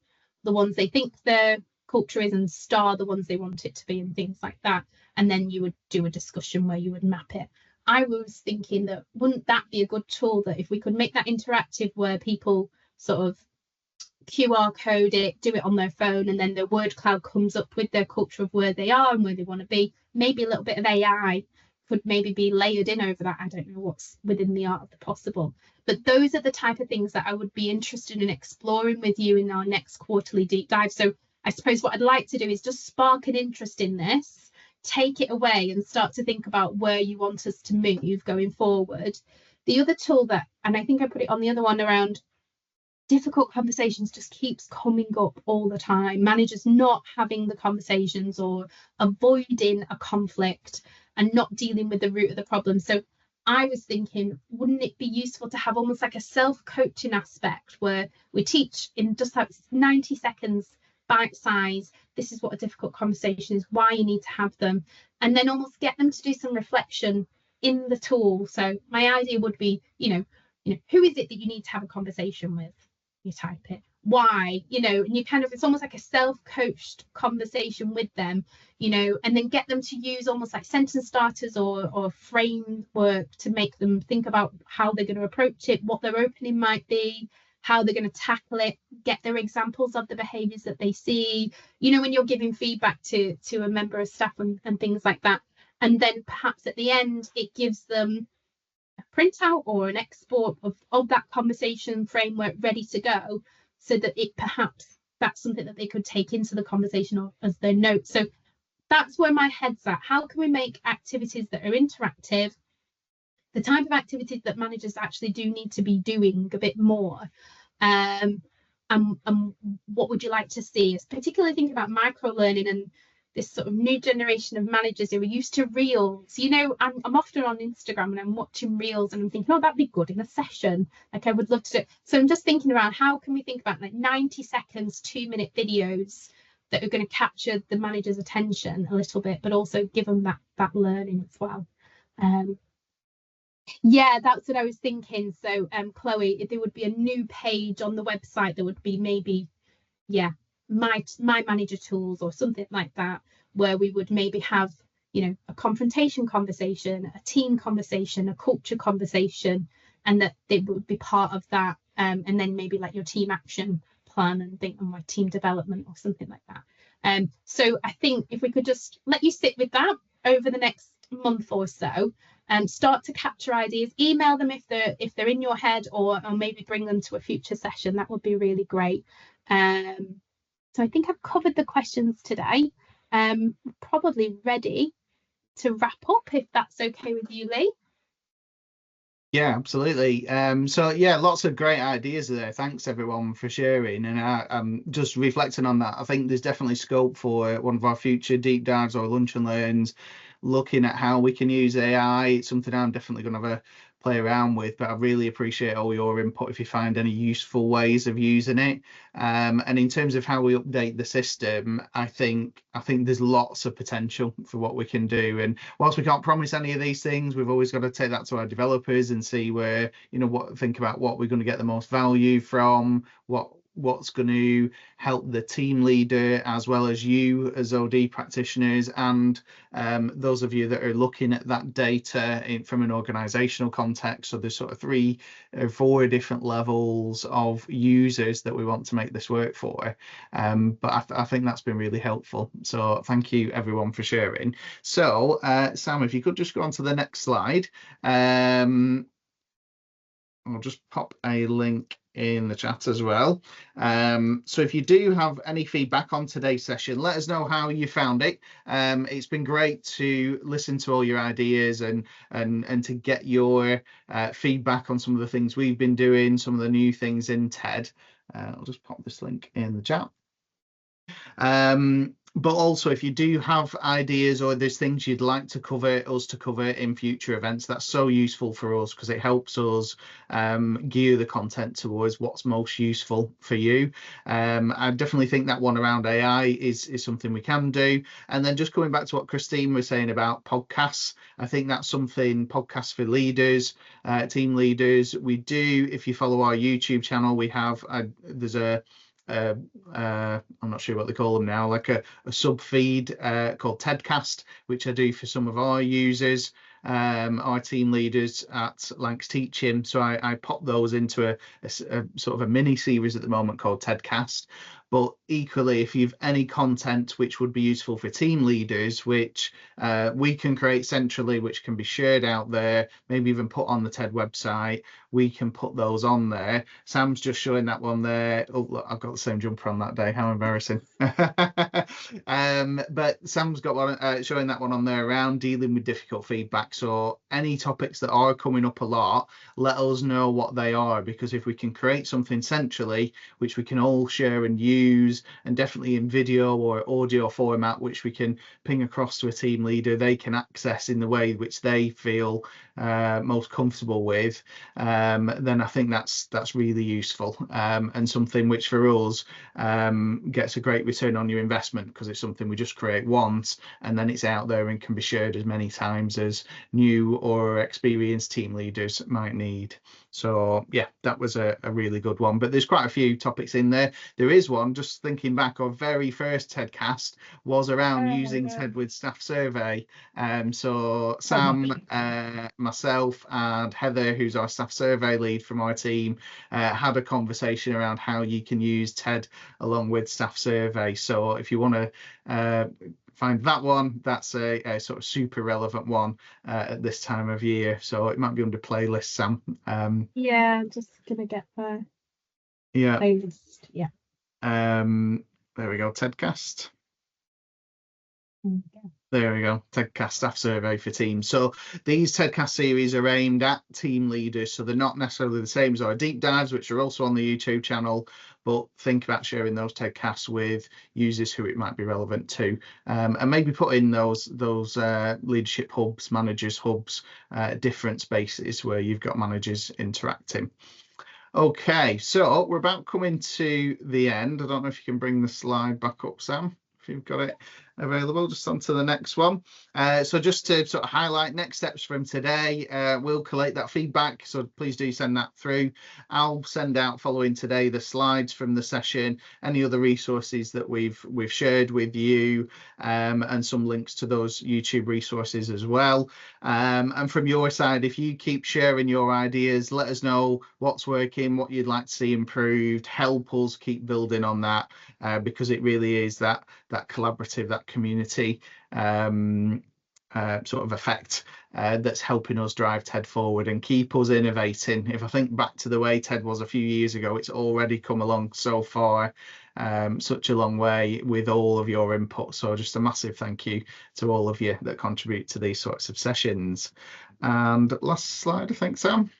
the ones they think their culture is and star the ones they want it to be and things like that. And then you would do a discussion where you would map it. I was thinking that wouldn't that be a good tool, that if we could make that interactive where people sort of QR code it, do it on their phone, and then their word cloud comes up with their culture of where they are and where they want to be. Maybe a little bit of AI could maybe be layered in over that. I don't know what's within the art of the possible. But those are the type of things that I would be interested in exploring with you in our next quarterly deep dive. So I suppose what I'd like to do is just spark an interest in this, take it away and start to think about where you want us to move going forward. The other tool that, and I think I put it on the other one around difficult conversations, just keeps coming up all the time. Managers not having the conversations or avoiding a conflict and not dealing with the root of the problem. So I was thinking, wouldn't it be useful to have almost like a self-coaching aspect where we teach in just like 90 seconds, bite size, this is what a difficult conversation is, why you need to have them, and then almost get them to do some reflection in the tool. So my idea would be, you know, who is it that you need to have a conversation with? You type it, why, and you kind of, it's almost like a self-coached conversation with them, and then get them to use almost like sentence starters or framework to make them think about how they're going to approach it, what their opening might be, how they're going to tackle it, get their examples of the behaviors that they see, when you're giving feedback to a member of staff and things like that. And then perhaps at the end, it gives them a printout or an export of that conversation framework ready to go, so that it perhaps that's something that they could take into the conversation or as their notes. So that's where my head's at. How can we make activities that are interactive, the type of activities that managers actually do need to be doing a bit more? And what would you like to see? It's particularly thinking about micro learning and this sort of new generation of managers who are used to reels. I'm often on Instagram and I'm watching reels and I'm thinking, oh, that'd be good in a session. Like I would love to do it. So I'm just thinking around how can we think about like 90 seconds, 2-minute videos that are going to capture the manager's attention a little bit, but also give them that learning as well. Yeah, that's what I was thinking. So Chloe, if there would be a new page on the website, there would be maybe, my manager tools or something like that, where we would maybe have a confrontation conversation, a team conversation, a culture conversation, and that they would be part of that, and then maybe like your team action plan and think on my team development or something like that. So I think if we could just let you sit with that over the next month or so and start to capture ideas, email them if they're in your head, or maybe bring them to a future session, that would be really great. So I think I've covered the questions today. Probably ready to wrap up if that's okay with you, Lee. Yeah, absolutely. So yeah, lots of great ideas there. Thanks everyone for sharing. And I'm just reflecting on that. I think there's definitely scope for one of our future deep dives or lunch and learns, looking at how we can use AI. It's something I'm definitely going to have a play around with, but I really appreciate all your input if you find any useful ways of using it. And in terms of how we update the system, I think there's lots of potential for what we can do. And whilst we can't promise any of these things, we've always got to take that to our developers and see where, think about what we're going to get the most value from, what's going to help the team leader as well as you as OD practitioners, and those of you that are looking at that data from an organizational context. So there's sort of 3 or 4 different levels of users that we want to make this work for. But I think that's been really helpful. So thank you everyone for sharing. So Sam, if you could just go on to the next slide. I'll just pop a link in the chat as well. So if you do have any feedback on today's session, let us know how you found it. It's been great to listen to all your ideas and to get your feedback on some of the things we've been doing, some of the new things in TED. I'll just pop this link in the chat. But also, if you do have ideas or there's things you'd like to cover, us to cover in future events, that's so useful for us because it helps us gear the content towards what's most useful for you. I definitely think that one around AI is something we can do. And then just coming back to what Christine was saying about podcasts, I think that's something, podcasts for leaders, team leaders. We do, if you follow our YouTube channel, we have, there's a I'm not sure what they call them now, like a sub feed called Tedcast, which I do for some of our users, our team leaders at Lancs Teaching. So I pop those into a sort of a mini series at the moment called Tedcast. But equally, if you've any content which would be useful for team leaders, which we can create centrally, which can be shared out there, maybe even put on the TED website, we can put those on there. Sam's just showing that one there. Oh, look, I've got the same jumper on that day. How embarrassing. But Sam's got one showing that one on there around dealing with difficult feedback. So any topics that are coming up a lot, let us know what they are, because if we can create something centrally, which we can all share and use, and definitely in video or audio format, which we can ping across to a team leader, they can access in the way which they feel most comfortable with, then I think that's really useful, and something which for us gets a great return on your investment, because it's something we just create once and then it's out there and can be shared as many times as new or experienced team leaders might need. So yeah, that was a really good one. But there's quite a few topics in there. There is one, just thinking back, our very first TEDcast was around using TED with Staff Survey. So Sam, myself and Heather, who's our Staff Survey lead from our team, had a conversation around how you can use TED along with Staff Survey. So if you want to find that one, that's a sort of super relevant one at this time of year. So it might be under playlist, Sam. Yeah, I'm just gonna get the Yeah. playlist. Yeah. There we go, TEDcast. There we go, TEDcast Staff Survey for Teams. So these TEDcast series are aimed at team leaders, so they're not necessarily the same as our deep dives, which are also on the YouTube channel, but think about sharing those TEDcasts with users who it might be relevant to, and maybe put in those leadership hubs, managers hubs, different spaces where you've got managers interacting. Okay, so we're about coming to the end. I don't know if you can bring the slide back up, Sam, if you've got it available, just on to the next one. So just to sort of highlight next steps from today, we'll collate that feedback, so please do send that through. I'll send out following today the slides from the session, any other resources that we've shared with you, and some links to those YouTube resources as well. And from your side, if you keep sharing your ideas, let us know what's working, what you'd like to see improved, help us keep building on that, because it really is that collaborative, that community sort of effect that's helping us drive TED forward and keep us innovating. If I think back to the way TED was a few years ago, it's already come along so far, such a long way with all of your input. So just a massive thank you to all of you that contribute to these sorts of sessions. And last slide, I think, Sam.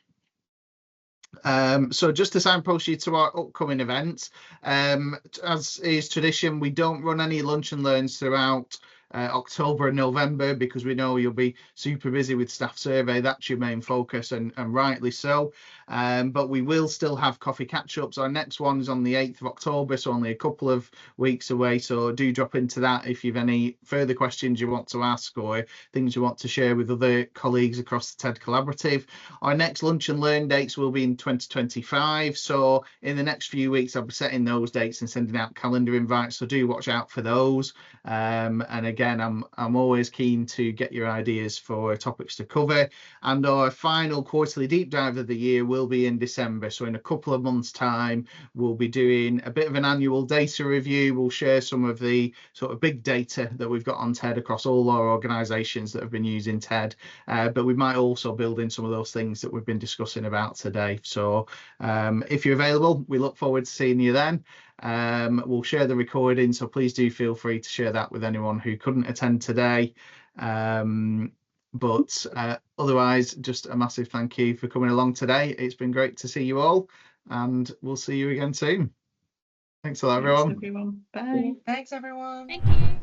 So just to signpost you to our upcoming events, as is tradition, we don't run any lunch and learns throughout October and November, because we know you'll be super busy with Staff Survey. That's your main focus, and rightly so. But we will still have coffee catch-ups. Our next one is on the 8th of October, so only a couple of weeks away. So do drop into that if you've any further questions you want to ask or things you want to share with other colleagues across the TED Collaborative. Our next lunch and learn dates will be in 2025. So in the next few weeks, I'll be setting those dates and sending out calendar invites. So do watch out for those. And again, I'm always keen to get your ideas for topics to cover. And our final quarterly deep dive of the year will be in December. So in a couple of months' time, we'll be doing a bit of an annual data review. We'll share some of the sort of big data that we've got on TED across all our organisations that have been using TED. But we might also build in some of those things that we've been discussing about today. So if you're available, we look forward to seeing you then. We'll share the recording, so please do feel free to share that with anyone who couldn't attend today. But otherwise, just a massive thank you for coming along today. It's been great to see you all, and we'll see you again soon. Thanks a lot, everyone. Thanks, everyone. Bye. Thanks, everyone. Thank you.